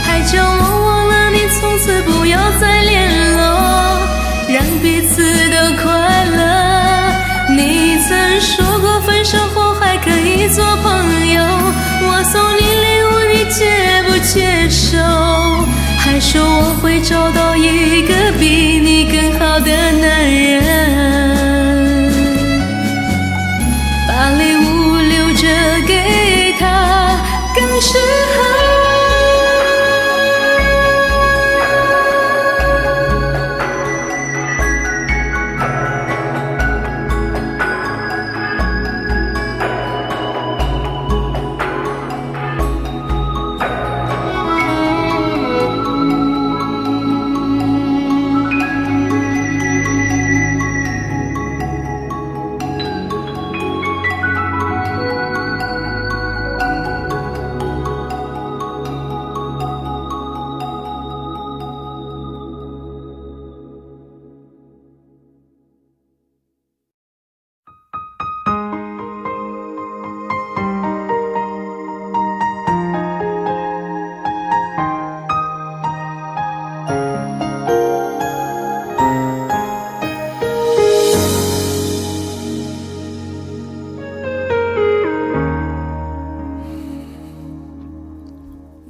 还叫我忘了你，从此不要再联络，让彼此都快乐。你曾说过分手后还可以做朋友，我送你礼物你接不接受？还说我会找到一个比你更好的男人，把礼物留着给他更适合。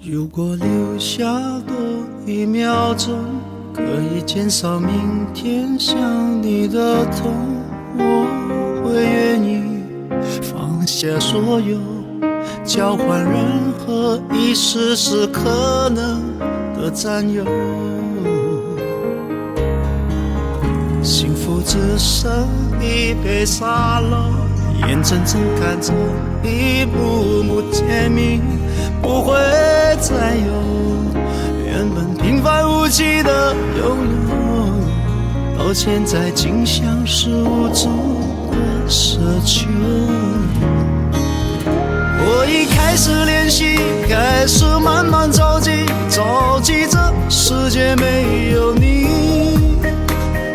如果留下多1秒钟，可以减少明天想你的痛，我会愿意放下所有，交换任何一丝丝可能的占有。幸福只剩一杯沙漏，眼睁睁看着一幕幕甜蜜不会再有，原本平凡无奇的拥有，到现在竟像是无助的奢求。我已开始练习，开始慢慢着急，着急这世界没有你，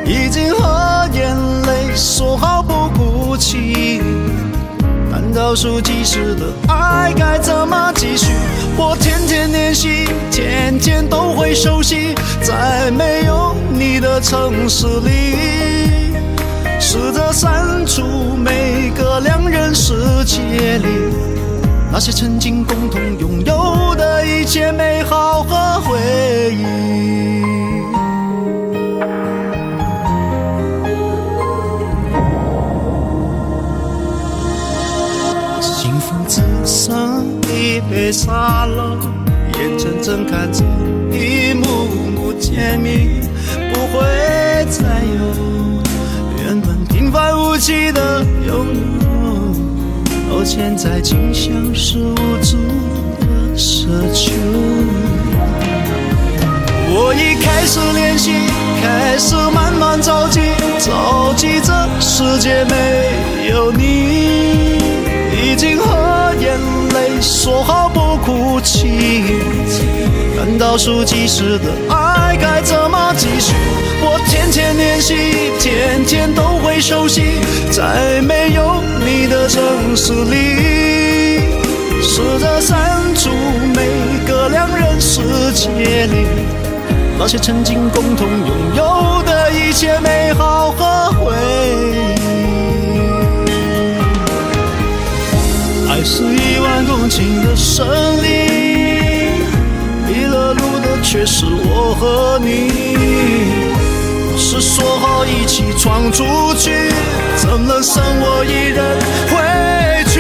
已经和眼泪说好不哭泣，但倒数计时的爱该怎么继续？我天天练习，天天都会熟悉，在没有你的城市里，试着删除每个两人世界里那些曾经共同拥有的一切美好和回忆。幸福只剩一杯沙漏，眼睁睁看着一幕幕甜蜜不会再有，原本平凡无奇的拥有，到现在竟像是无助的奢求。我已开始练习，开始慢慢着急，着急这世界没有你，已经和眼泪说好不哭泣，但倒数计时的爱该怎么继续？我天天练习，天天都会熟悉，在没有你的城市里，试着删除每个两人世界里那些曾经共同拥有的一切美好和回忆。爱是10000公顷的森林，迷了路的却是我和你，是说好一起闯出去，怎能剩我一人回去？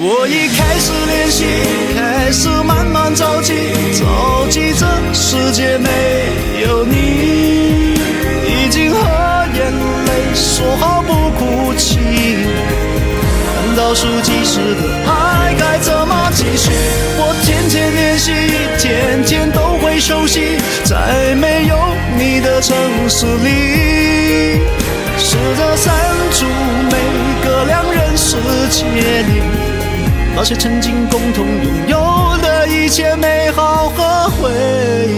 我已开始练习，开始慢慢着急，着急这世界没有你，已经和眼泪说好不哭泣，但倒数计时的爱该怎么继续？我天天练习，天天都会熟悉，在没有你的城市里，试着删除每个两人世界里那些曾经共同拥有的一切美好和回忆，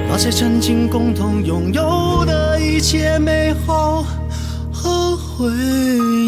那些曾经共同拥有的一切美好和回忆。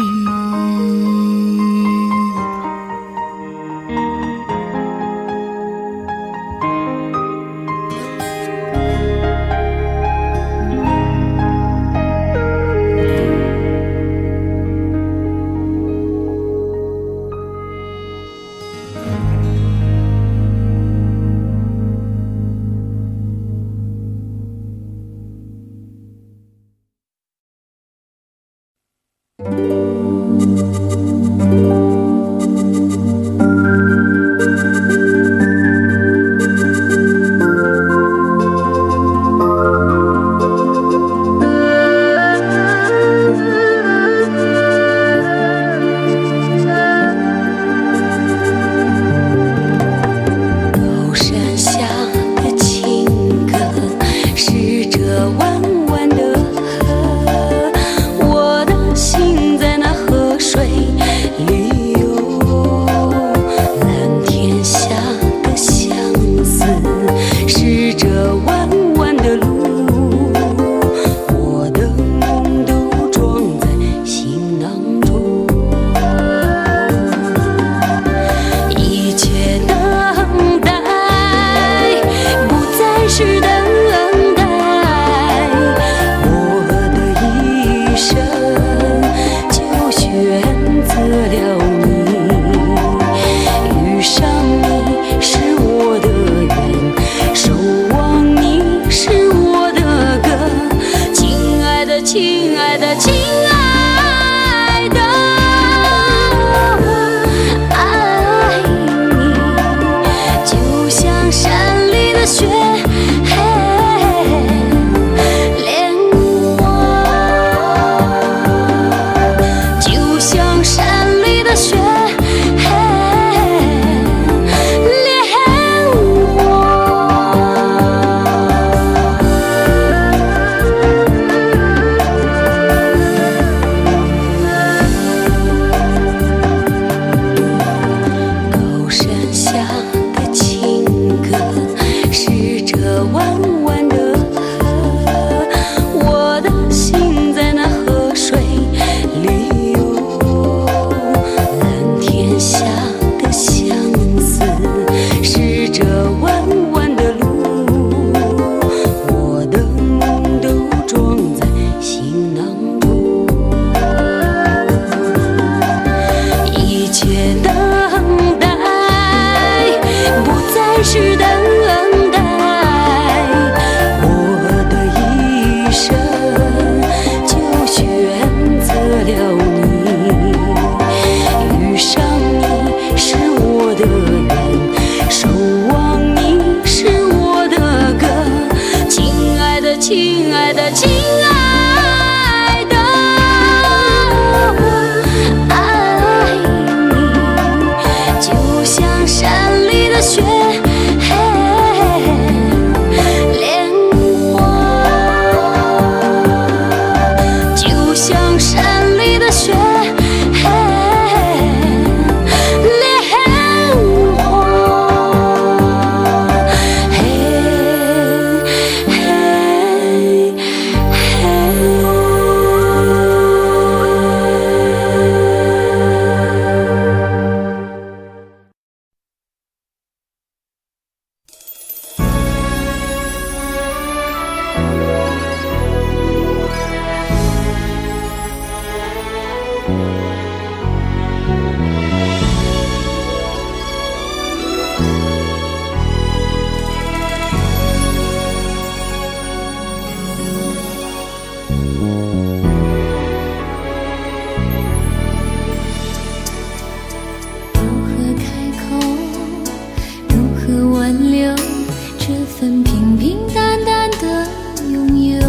份平平淡淡的拥有。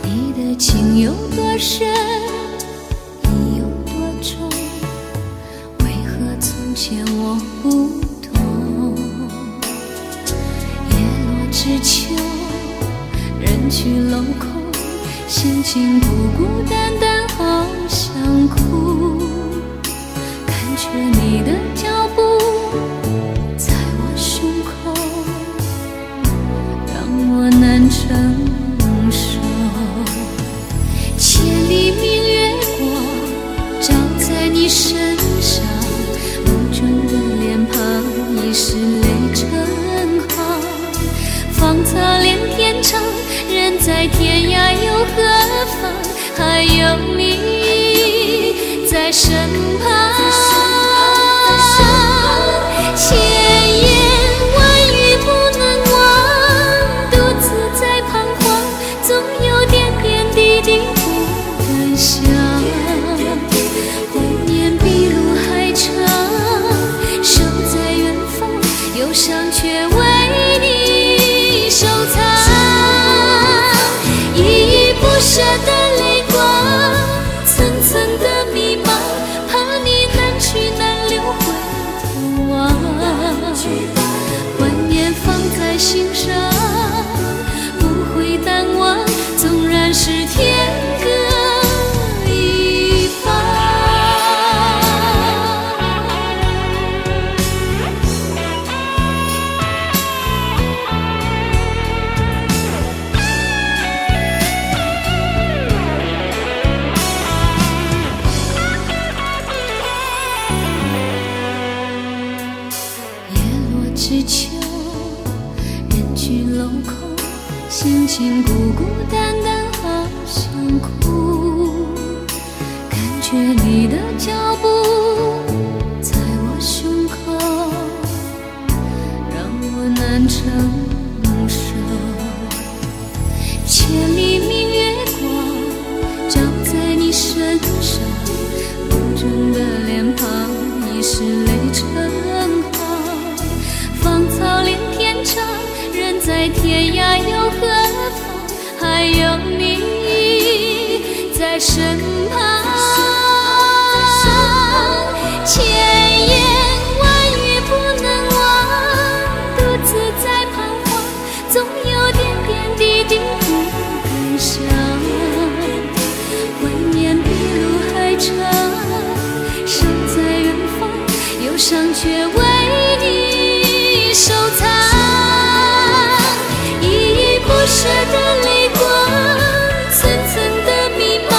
你的情有多深，意有多重，为何从前我不懂？叶落知秋，人去楼空，心情孤孤单单，好想哭。感觉你的脚步在我胸口，让我难承受。千里明月光照在你身上，无中的脸庞已是泪成行。芳草连天长，人在天涯又何妨？还有你在身旁。千言万语不能忘，独自在彷徨，总有点点滴滴不敢想。怀念比路还长，守在远方，忧伤却为你收藏。依依不舍的泪光，层层的迷茫，怕你难去难留回头望。怀念放在心上，不会淡忘，纵然是天各一方。知秋，人去楼空，心情孤孤单单，好想哭。感觉你的脚步在我胸口，让我难承受。千里明月光照在你身上，无中的脸庞已是泪成行。芳草连天长，人在天涯又何妨？还有你在身旁。千言万语不能忘，独自在彷徨，总有点点滴滴不敢想。怀念比路还长，守在远方，忧伤却为你收藏。依依不舍的泪光，层层的迷茫，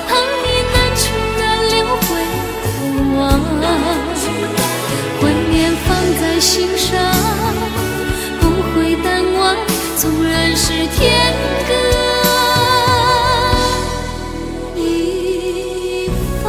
怕你难去难留回头望。怀念放在心上，不会淡忘，纵然是天各一方。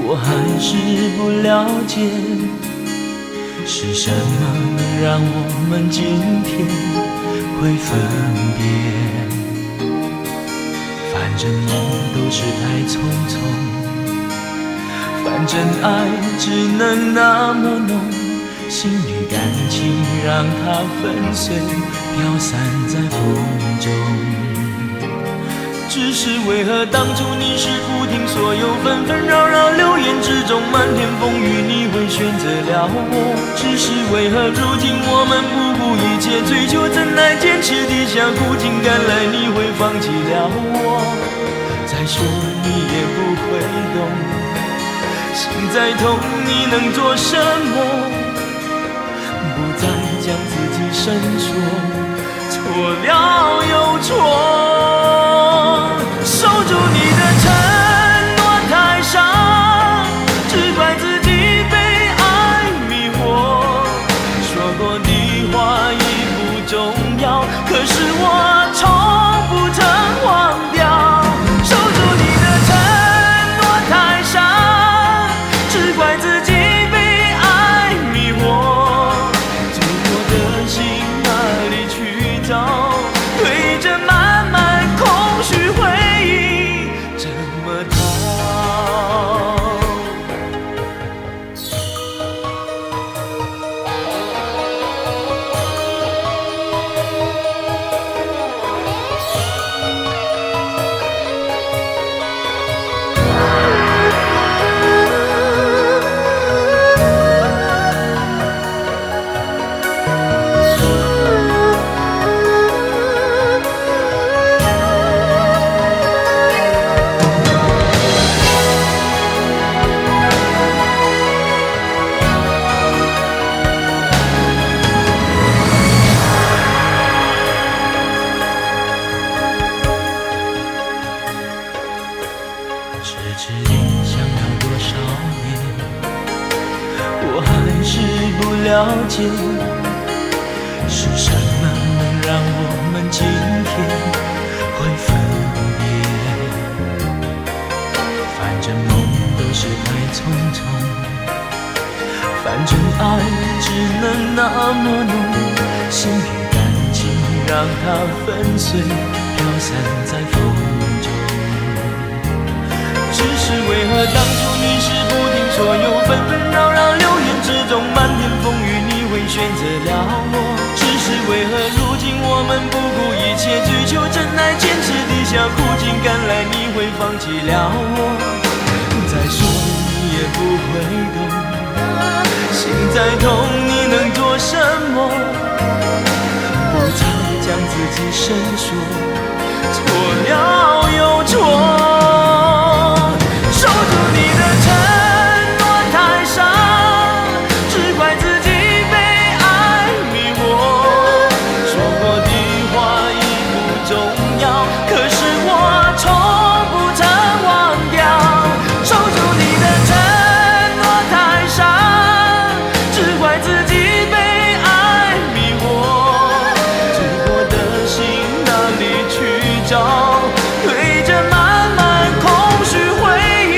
我还是不了解，是什么能让我们今天会分别？反正梦都是太匆匆，反正爱只能那么浓，心与感情让它粉碎，飘散在风中。只是为何当初你是不听所有纷纷扰扰流言之中漫天风雨，你会选择了我？只是为何如今我们不顾一切追求，怎奈坚持地下苦尽甘来，你会放弃了我？再说你也不会懂，心再痛你能做什么？不再将自己伸缩，错了又错，守住你的承诺太伤，只怪自己被爱迷惑，说过的话已不重要，可是我从不曾忘掉，守住你的承诺太伤，只怪自己被爱迷惑，醉过的心哪里去找？对着漫漫空虚回忆怎么逃？迟迟影响了多少年，我还是不了解，是什么能让我们今天会分别？反正梦都是太匆匆，反正爱只能那么浓，心与感情让它粉碎，飘散在风中。只是为何当初你是不听所有纷纷扰扰流言之中漫天风雨，你会选择了我？只是为何如今我们不顾一切追求真爱，坚持地下苦尽甘来，你会放弃了我？再说你也不会懂，心再痛你能做什么？不再将自己伸缩，错了又错。守住你的承诺太伤，只怪自己被爱迷惑，说过的话已不重要，可是我从不曾忘掉。守住你的承诺太伤，只怪自己被爱迷惑，醉过的心哪里去找？对着漫漫空虚回忆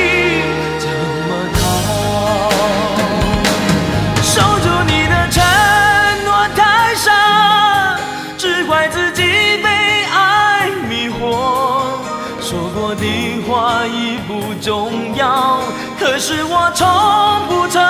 怎么逃？守住你的承诺太伤，只怪自己被爱迷惑，说过的话已不重要，可是我从不曾